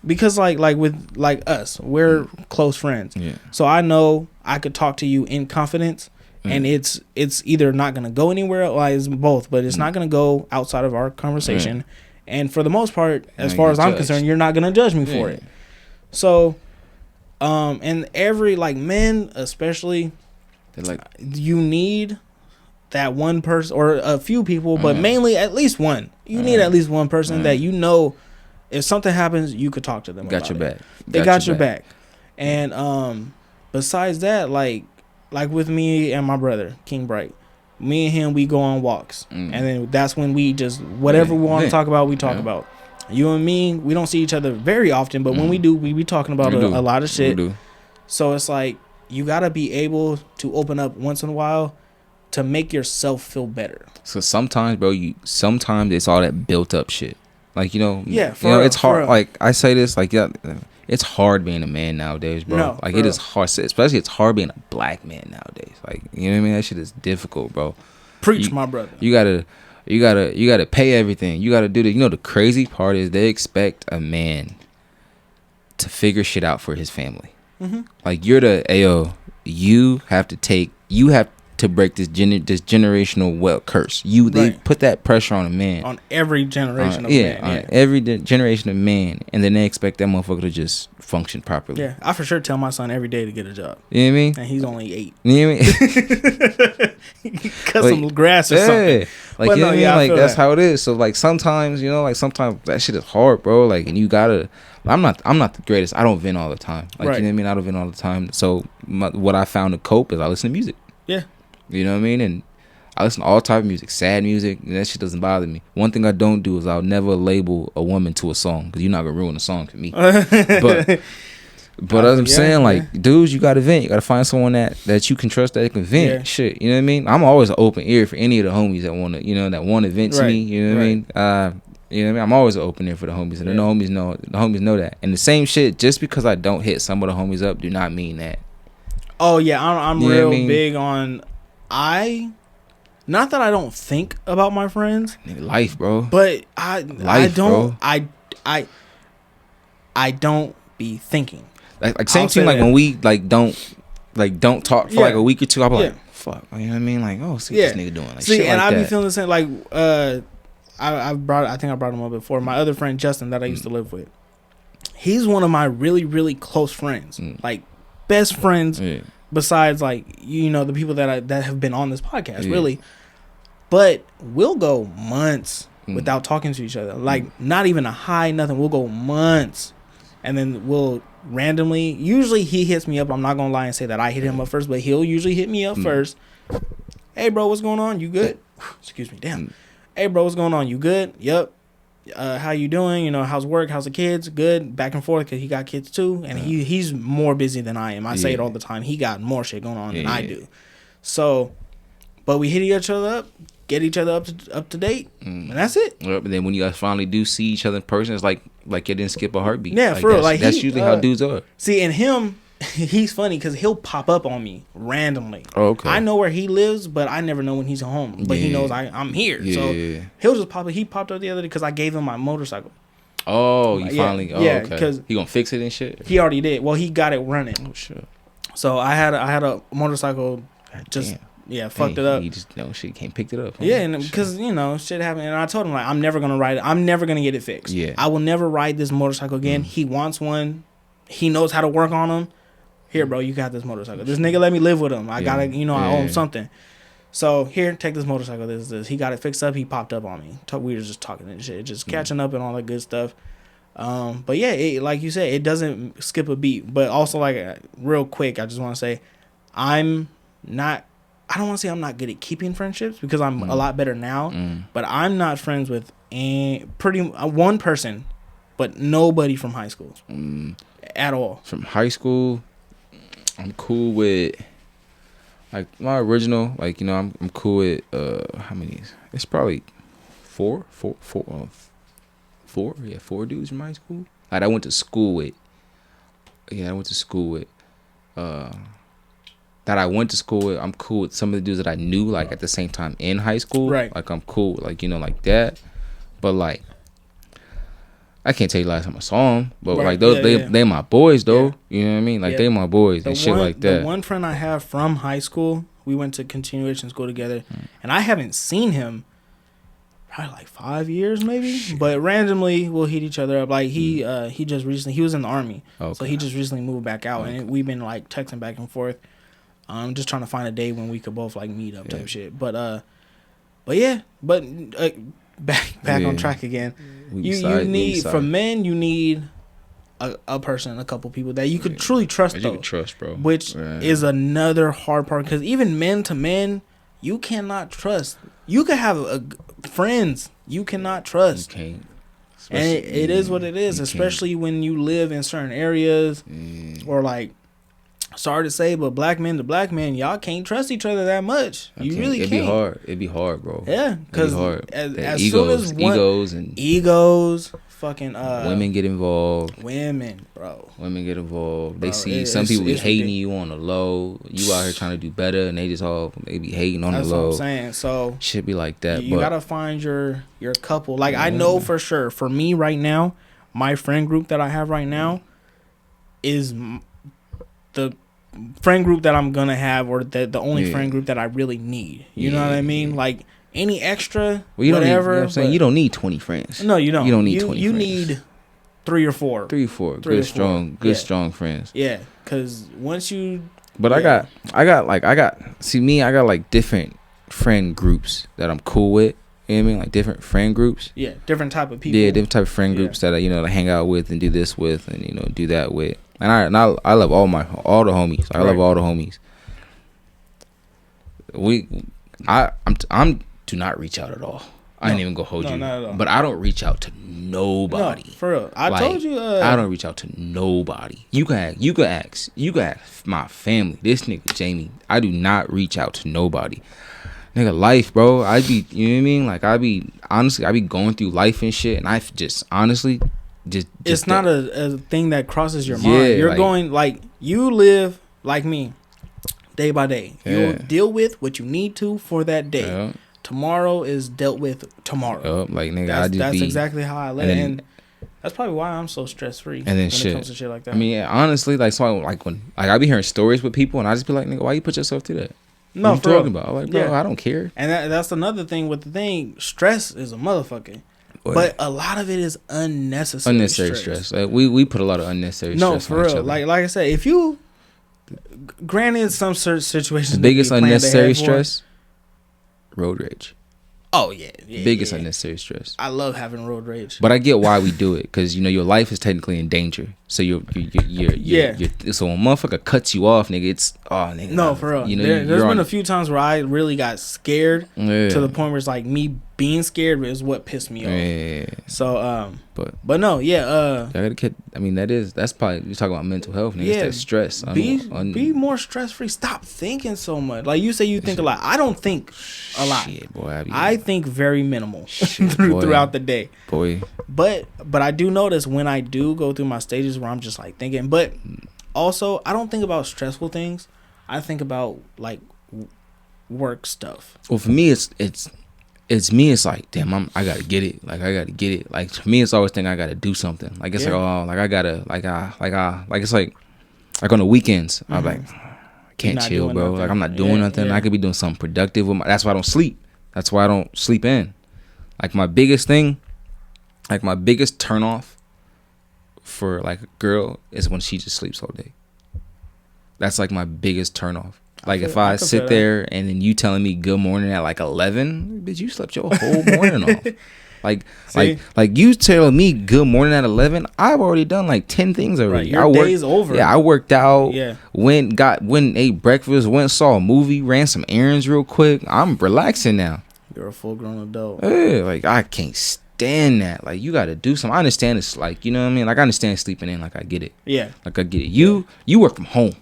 because like with like us, we're close friends. Yeah. So I know I could talk to you in confidence, and it's either not gonna go anywhere, or it's both, but it's not gonna go outside of our conversation. And for the most part, as far as I'm concerned, you're not gonna judge me for it. So, and every like men especially, like you need that one person or a few people, but mainly at least one. You need at least one person that you know. If something happens, you could talk to them. Got your back. They got your back. And besides that, like with me and my brother, King Bright, me and him, we go on walks. And then that's when we just, whatever we want to talk about, we talk about. You and me, we don't see each other very often, but when we do, we be talking about a lot of shit. So it's like, you got to be able to open up once in a while to make yourself feel better. So sometimes, bro, sometimes it's all that built up shit. Like, it's hard. Like, I say this, like, it's hard being a man nowadays, bro. No, like, it is hard. Especially, it's hard being a black man nowadays. Like, you know what I mean? That shit is difficult, bro. Preach, my brother. You gotta pay everything. You gotta do the. The crazy part is they expect a man to figure shit out for his family. Like, you're you have to break this generational wealth curse. They put that pressure on a man, on every generation of man. On every generation of man, and then they expect that motherfucker to just function properly. Yeah, I for sure tell my son every day to get a job. You know what I mean? And he's only 8. You know what I mean? Cut some grass or something. Like, you know what I mean? Like, that's how it is. So like sometimes that shit is hard, bro. Like, and you gotta. I'm not the greatest. I don't vent all the time. Like, you know what I mean? I don't vent all the time. So what I found to cope is I listen to music. Yeah. You know what I mean? And I listen to all type of music, sad music, and that shit doesn't bother me. One thing I don't do is I'll never label a woman to a song, because you're not gonna ruin a song for me. But as I'm saying, like, dudes, you gotta vent. You gotta find someone that you can trust that can vent. Yeah. Shit, you know what I mean? I'm always an open ear for any of the homies that wanna vent to me. You know what I mean? You know what I mean? I'm always an open ear for the homies, and the homies know that. And the same shit, just because I don't hit some of the homies up, do not mean that. Oh yeah, I'm real big on. Not that I don't think about my friends. Life, bro. But I don't be thinking. Like same thing. Like when we don't talk for like a week or two, I'll be like, fuck. You know what I mean? Like, oh, see what this nigga doing. Like, see, shit and like I be feeling the same. Like, I think I brought him up before. My other friend Justin that I used to live with. He's one of my really, really close friends. Like, best friends. Yeah. Besides, like, the people that have been on this podcast, really. But we'll go months without talking to each other. Like, not even a hi, nothing. We'll go months. And then we'll randomly, usually he hits me up. I'm not going to lie and say that I hit him up first, but he'll usually hit me up first. Hey, bro, what's going on? You good? Excuse me, damn. Hey, bro, what's going on? You good? Yep. How you doing? How's work? How's the kids? Good. Back and forth, because he got kids too, and he's more busy than I am. I say it all the time. He got more shit going on than I do. So, but we hit each other up, get each other up to date, and that's it. Yep. And then when you guys finally do see each other in person, it's like you didn't skip a heartbeat. Yeah, for real. Like, that's usually how dudes are. See, and him, he's funny because he'll pop up on me randomly. Oh, okay. I know where he lives, but I never know when he's home. But he knows I'm here. Yeah. So he'll just pop up. He popped up the other day because I gave him my motorcycle. Oh, you finally? Oh, yeah, okay. Because he gonna fix it and shit. He already did. Well, he got it running. Oh shit. So I had a motorcycle. Just fucked it up. He just shit can't pick it up. Yeah, and because shit happened, and I told him, like, I'm never gonna ride it. I'm never gonna get it fixed. Yeah. I will never ride this motorcycle again. He wants one. He knows how to work on them. Here, bro, you got this motorcycle. This nigga let me live with him. I gotta, I owe him something. So here, take this motorcycle. This. He got it fixed up. He popped up on me. We were just talking and shit, just catching up and all that good stuff. But yeah, like you said, it doesn't skip a beat. But also, like, real quick, I just want to say, I don't want to say I'm not good at keeping friendships, because I'm a lot better now. But I'm not friends with one person, but nobody from high school at all. From high school, I'm cool with, like, my original, like, I'm cool with how many? It's probably four dudes from high school. Like, I went to school with. That I went to school with. I'm cool with some of the dudes that I knew, like, at the same time in high school. Right. Like, I'm cool with, like, like that. But, like, I can't tell you last time I saw them, but like those, they my boys though. Yeah. You know what I mean? Like they my boys and shit like that. The one friend I have from high school, we went to continuation school together, and I haven't seen him probably like 5 years maybe. But randomly we'll hit each other up. Like he just recently, he was in the army, so he just recently moved back out, and we've been like texting back and forth. Just trying to find a day when we could both like meet up type shit. But back on track again. You need for men, you need a person, a couple people that you could truly trust. You could trust, bro. Which is another hard part, because even men to men, you cannot trust. You could have friends you cannot trust. You can't. And it is what it is, especially when you live in certain areas or like. Sorry to say, but black men to black men, y'all can't trust each other that much. You really can't. It'd be hard, bro. Yeah, because as soon as egos, fucking women get involved. Women get involved. They see some people be hating you on the low. You out here trying to do better, and they be hating on the low. That's what I'm saying. So shit be like that. You gotta find your couple. Like I know for sure. For me right now, my friend group that I have right now is the friend group that I'm gonna have, or the only friend group that I really need. You know what I mean? Like any extra, you whatever. Don't need, you know what I'm saying? You don't need 20 friends. No, you don't. You don't need 20 you friends. need 3 or 4. 3 or 4. Good, strong friends. Yeah, because once you. But I got like different friend groups that I'm cool with. You know what I mean? Like different friend groups. Yeah, different type of people. Yeah, different type of friend groups that I, hang out with and do this with and, do that with. And I love all the homies. I love all the homies. I'm do not reach out at all. I didn't even go hold you. Not at all. But I don't reach out to nobody. No, for real. I told you. I don't reach out to nobody. You can ask my family. This nigga Jamie. I do not reach out to nobody. Nigga, life, bro. I be, you know what I mean? Like I be going through life and shit, and I just honestly. Just it's not a thing that crosses your mind. You're going like you live like me, day by day. You'll deal with what you need to for that day. Yeah. Tomorrow is dealt with tomorrow. Like nigga, that's exactly how I live, and that's probably why I'm so stress free. And then when it comes to shit like that. I mean, honestly, like so, when I be hearing stories with people, and I just be like, nigga, why you put yourself through that? No, what you talking about? I'm like, bro, I don't care. And that's another thing with the thing. Stress is a motherfucker. But a lot of it is unnecessary stress. Like, we put a lot of unnecessary stress on each other. No, for real. Like I said, if you, granted some certain situations, the biggest unnecessary stress, road rage. Oh yeah, biggest unnecessary stress. I love having road rage, but I get why we do it, because your life is technically in danger. So you're so when a motherfucker cuts you off, nigga, it's nigga. No, for real. There's been a few times where I really got scared to the point where it's like me being scared is what pissed me off. Yeah. So but no, I gotta get. I mean, that's probably you're talking about mental health. Nigga. It's that stress. Be more stress free. Stop thinking so much. Like you say, you think a lot. I don't think a lot. Shit, boy, I think very minimal throughout the day. Boy. But I do notice when I do go through my stages where I'm just like thinking. But also, I don't think about stressful things. I think about like work stuff. Well, for me, it's me. It's like, damn, I gotta get it. Like I gotta get it. Like for me, it's always think I gotta do something. Like it's like I gotta like it's like on the weekends. I'm like, I can't chill, bro. Nothing. Like I'm not doing nothing. I could be doing something productive with that's why I don't sleep. That's why I don't sleep in. Like my biggest thing, like my biggest turn off for like a girl is when she just sleeps all day. That's like my biggest turn off. Like if I sit there and then you telling me good morning at like 11, bitch, you slept your whole morning off. Like you telling me good morning at 11, I've already done like 10 things already. Right, your day's over. Yeah, I worked out. Yeah. Went ate breakfast, went saw a movie, ran some errands real quick. I'm relaxing now. You're a full grown adult. Yeah, like I can't stand that. Like you got to do something. I understand it's like, you know what I mean? Like I understand sleeping in. Like I get it. Yeah. Like I get it. You work from home.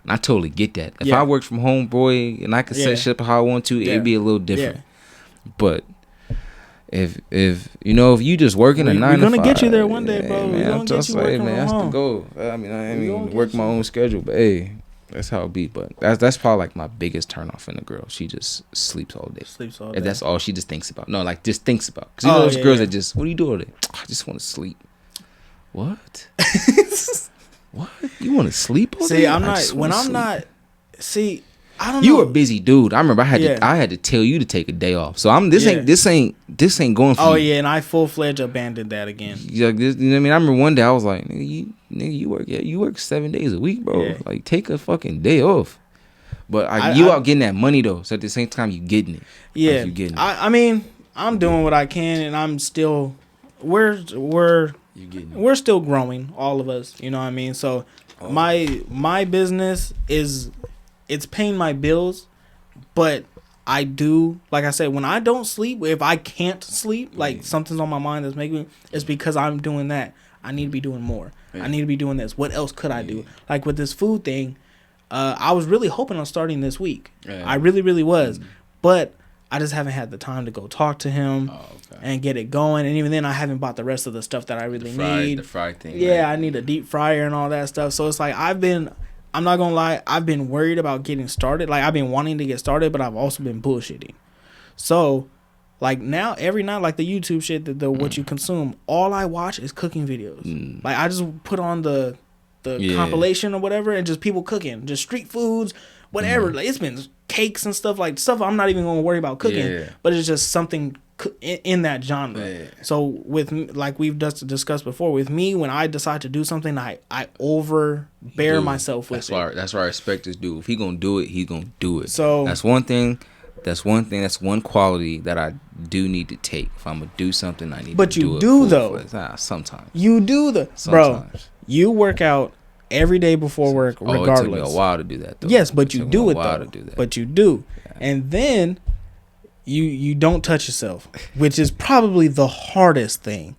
And I totally get that. If I worked from home, boy, and I could set shit up how I want to, it'd be a little different. Yeah. But if you just working a 9 to 5, we're gonna get you there one day, bro. Man, I'm just like, man, that's the goal. I mean, work my own schedule, but hey, That's how it be. But that's probably like my biggest turnoff in a girl. She just sleeps all day. If that's all she just thinks about. No, like just thinks about. Because you know those girls that just, what do you do all day? I just want to sleep. What? What? You want to sleep all day? See, I'm not. When I'm not. See, I don't know. You a busy dude. I remember I had to tell you to take a day off. So this ain't going for you. Oh yeah, and I full-fledged abandoned that again. You know what I mean? I remember one day I was like, nigga, you work 7 days a week, bro. Yeah. Like take a fucking day off. But you out getting that money though. So at the same time you getting it. Yeah. Like, you getting it. I mean, I'm doing what I can, and I'm still we're still growing, all of us. You know what I mean? So my business is. It's paying my bills, but I do, like I said, when I don't sleep, if I can't sleep, like something's on my mind that's making me, it's because I'm doing that. I need to be doing more. Yeah. I need to be doing this. What else could I do? Like with this food thing, I was really hoping on starting this week. Yeah. I really, really was. Mm-hmm. But I just haven't had the time to go talk to him and get it going. And even then, I haven't bought the rest of the stuff that I really need. The fry thing. Yeah, right? I need a deep fryer and all that stuff. So it's like I'm not gonna lie, I've been worried about getting started. Like, I've been wanting to get started, but I've also been bullshitting. So, like, now, every night, like, the YouTube shit, what you consume, all I watch is cooking videos. Like, I just put on the compilation or whatever, and just people cooking. Just street foods, whatever. Like, it's been cakes and stuff, like, stuff I'm not even gonna worry about cooking. But it's just something in that genre. Yeah. So with, like we've just discussed before, with me, when I decide to do something, I overbear myself with it. That's what I respect this dude. If he gonna do it, he gonna do it. So that's one thing. That's one quality that I do need to take. If I'm gonna do something, I need to do it. But you do though. Sometimes. You do bro. You work out every day before work, regardless. It took me a while to do that though. Yes, but you do it though. But you do. Yeah. And then you don't touch yourself, which is probably the hardest thing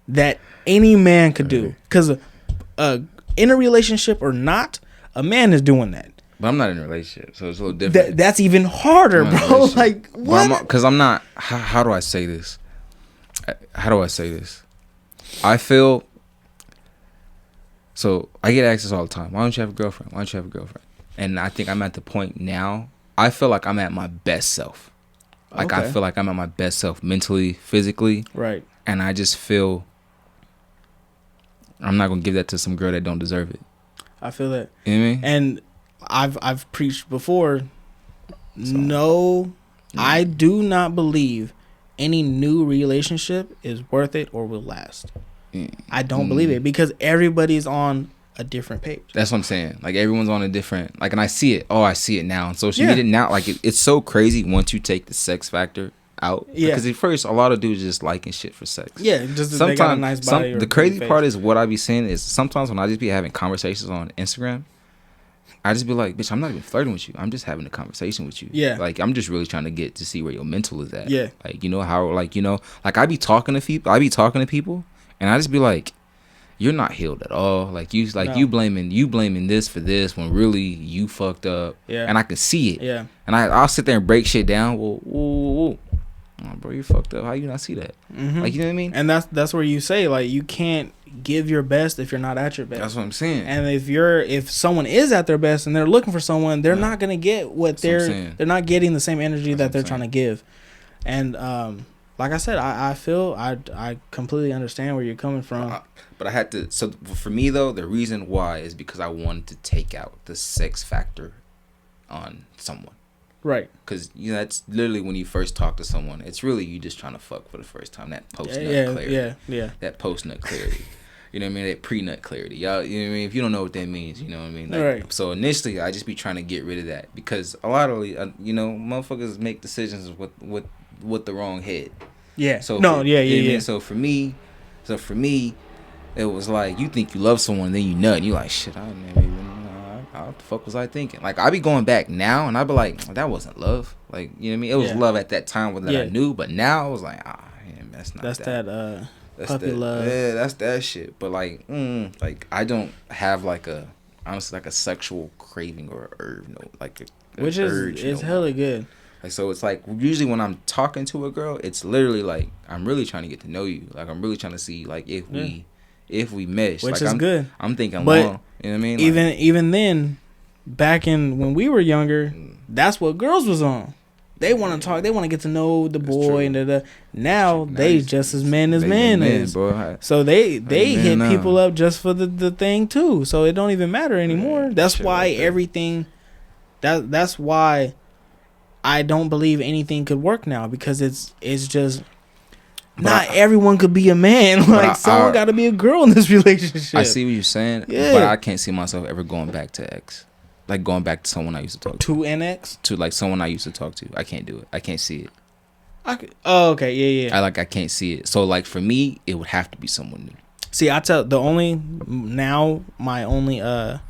that any man could do. Because in a relationship or not, a man is doing that. But I'm not in a relationship, so it's a little different. That's even harder, bro. Like, what? Because I'm not. How do I say this? I feel. So I get asked this all the time. Why don't you have a girlfriend? And I think I'm at the point now. I feel like I'm at my best self. Like, I feel like I'm at my best self mentally, physically. Right. And I just feel I'm not going to give that to some girl that don't deserve it. I feel that. You know what I mean? And I've preached before. I do not believe any new relationship is worth it or will last. I don't believe it because everybody's on a different page. That's what I'm saying. Like, everyone's on a different, like, and I see it. I see it now on social media now. Like, it's so crazy once you take the sex factor out. Yeah. Because at first, a lot of dudes just liking shit for sex. Yeah. Just sometimes they got a nice body. The crazy part is what I be saying is sometimes when I just be having conversations on Instagram, I just be like, bitch, I'm not even flirting with you. I'm just having a conversation with you. Yeah. Like, I'm just really trying to get to see where your mental is at. Yeah. Like, you know how, like, you know, like I be talking to people and I just be like, you're not healed at all. Like, you blaming this for this when really you fucked up. Yeah. And I can see it. Yeah. And I'll sit there and break shit down. Well, whoa. Oh, bro, you fucked up. How you not see that? Mm-hmm. Like, you know what I mean? And that's where you say, like, you can't give your best if you're not at your best. That's what I'm saying. And if someone is at their best and they're looking for someone, they're not gonna get what they're not getting the same energy that they're trying to give. And like I said, I feel I completely understand where you're coming from. But I had to. So for me though, the reason why is because I wanted to take out the sex factor on someone. Right. Because that's literally when you first talk to someone. It's really you just trying to fuck for the first time. That post nut clarity. Yeah. That post nut clarity. You know what I mean? That pre nut clarity. Y'all. You know what I mean? If you don't know what that means, you know what I mean? Like, right. So initially, I just be trying to get rid of that because a lot of motherfuckers make decisions with the wrong head. Yeah. So yeah. So for me, it was like you think you love someone, then you nut, and you like shit. I never even. What the fuck was I thinking? Like, I be going back now, and I be like, that wasn't love. Like, you know what I mean? It was love at that time that I knew, but now I was like, that's not that. That's puppy love. Yeah, that's that shit. But like, I don't have like honestly like a sexual craving or urge, which is hella good. Like, so it's like usually when I'm talking to a girl, it's literally like I'm really trying to get to know you. Like, I'm really trying to see like if we mesh, which like, is good. I'm thinking long. You know what I mean? Like, even then, back in when we were younger, that's what girls was on. They want to talk. They want to get to know the boy and now they just as men as men is. So they hit people up just for the thing too. So it don't even matter anymore. That's why everything. That's why I don't believe anything could work now, because it's just not everyone could be a man. Like someone got to be a girl in this relationship. I see what you're saying, but I can't see myself ever going back to ex. Like going back to someone I used to talk to. To an ex? To like someone I used to talk to. I can't do it. I can't see it. Oh, okay. Yeah. I can't see it. So like for me, it would have to be someone new. See, my only it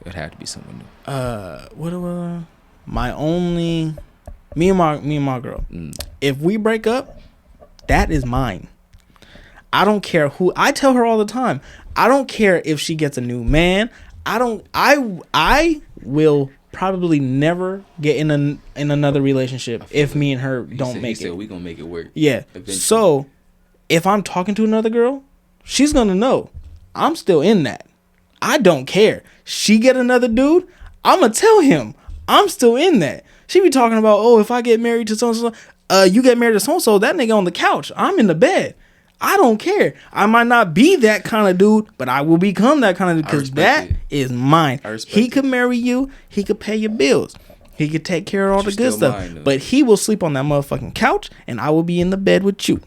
would have to be someone new. Me and my girl. If we break up, that is mine. I don't care who. I tell her all the time. I don't care if she gets a new man. I will probably never get in another relationship if me and her don't make it. We gonna make it work. Yeah. Eventually. So if I'm talking to another girl, she's gonna know I'm still in that. I don't care. She get another dude, I'm gonna tell him I'm still in that. She be talking about, oh, if I get married to so you get married to so that nigga on the couch, I'm in the bed. I don't care. I might not be that kind of dude, but I will become that kind of dude, because that is mine. He could marry you. He could pay your bills. He could take care of all the good stuff. But he will sleep on that motherfucking couch, and I will be in the bed with you.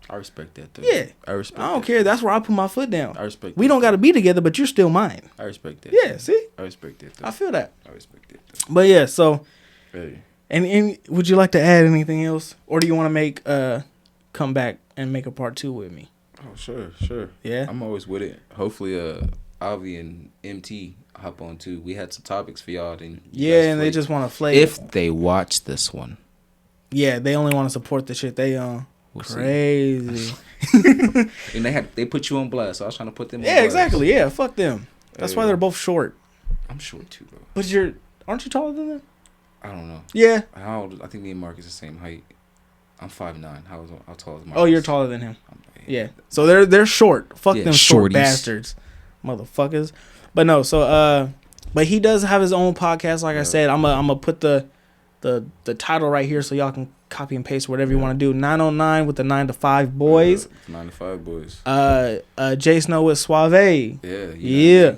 I respect that, though. Yeah. I don't care. That's where I put my foot down. I respect we don't got to be together, but you're still mine. I respect that. Yeah, see? I respect that, though. I feel that. I respect that, though. But yeah, so... Hey. And would you like to add anything else? Or do you want to come back and make a part 2 with me? Oh, sure. Yeah? I'm always with it. Hopefully, Avi and MT hop on too. We had some topics for y'all. And they just want to flake. If they watch this one. Yeah, they only want to support the shit they own. We'll crazy. And they put you on blast, so I was trying to put them on blast. Yeah, exactly. Yeah, fuck them. That's why they're both short. I'm short too, bro. But aren't you taller than them? I don't know. Yeah. I think me and Mark is the same height. I'm 5'9". How tall is Mark? Oh, you're taller than him. Yeah. So they're short. Fuck them short bastards. Motherfuckers. But no, so but he does have his own podcast, like I said. I'm gonna put the title right here so y'all can copy and paste whatever you want to do. 909 with the 9 to 5 boys. 9 to 5 boys. Jay Snow with Suave. Yeah.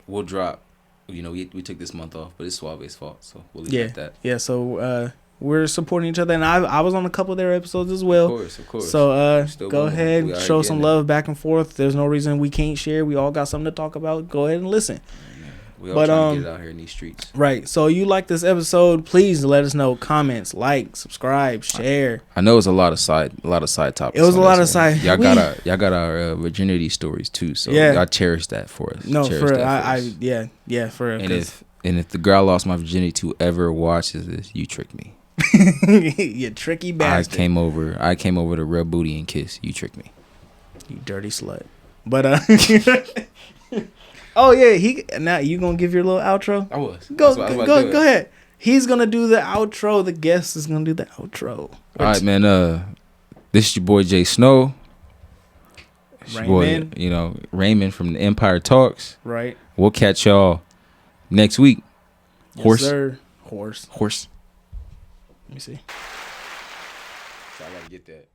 We'll drop. You know, we took this month off, but it's Suave's fault, so we'll leave it at that. Yeah, so we're supporting each other, and I was on a couple of their episodes as well. Of course. So go ahead, show some love back and forth. There's no reason we can't share. We all got something to talk about. Go ahead and listen. We all trying to get it out here in these streets. Right. So you like this episode, please let us know. Comments, like, subscribe, share. I know it's a lot of side topics. It was a lot of side. Y'all got our virginity stories too. So y'all cherish that for us. No, for real. And if the girl I lost my virginity to ever watches this, you tricked me. You tricky bastard. I came over to rub booty and kiss. You tricked me. You dirty slut. But oh yeah, now you gonna give your little outro? I was. Go ahead. He's gonna do the outro. The guest is gonna do the outro. All right, man. This is your boy Jay Snow. Raymond. Boy, Raymond from the Empire Talks. Right. We'll catch y'all next week. Yes, sir. Horse. Let me see. So I gotta get that.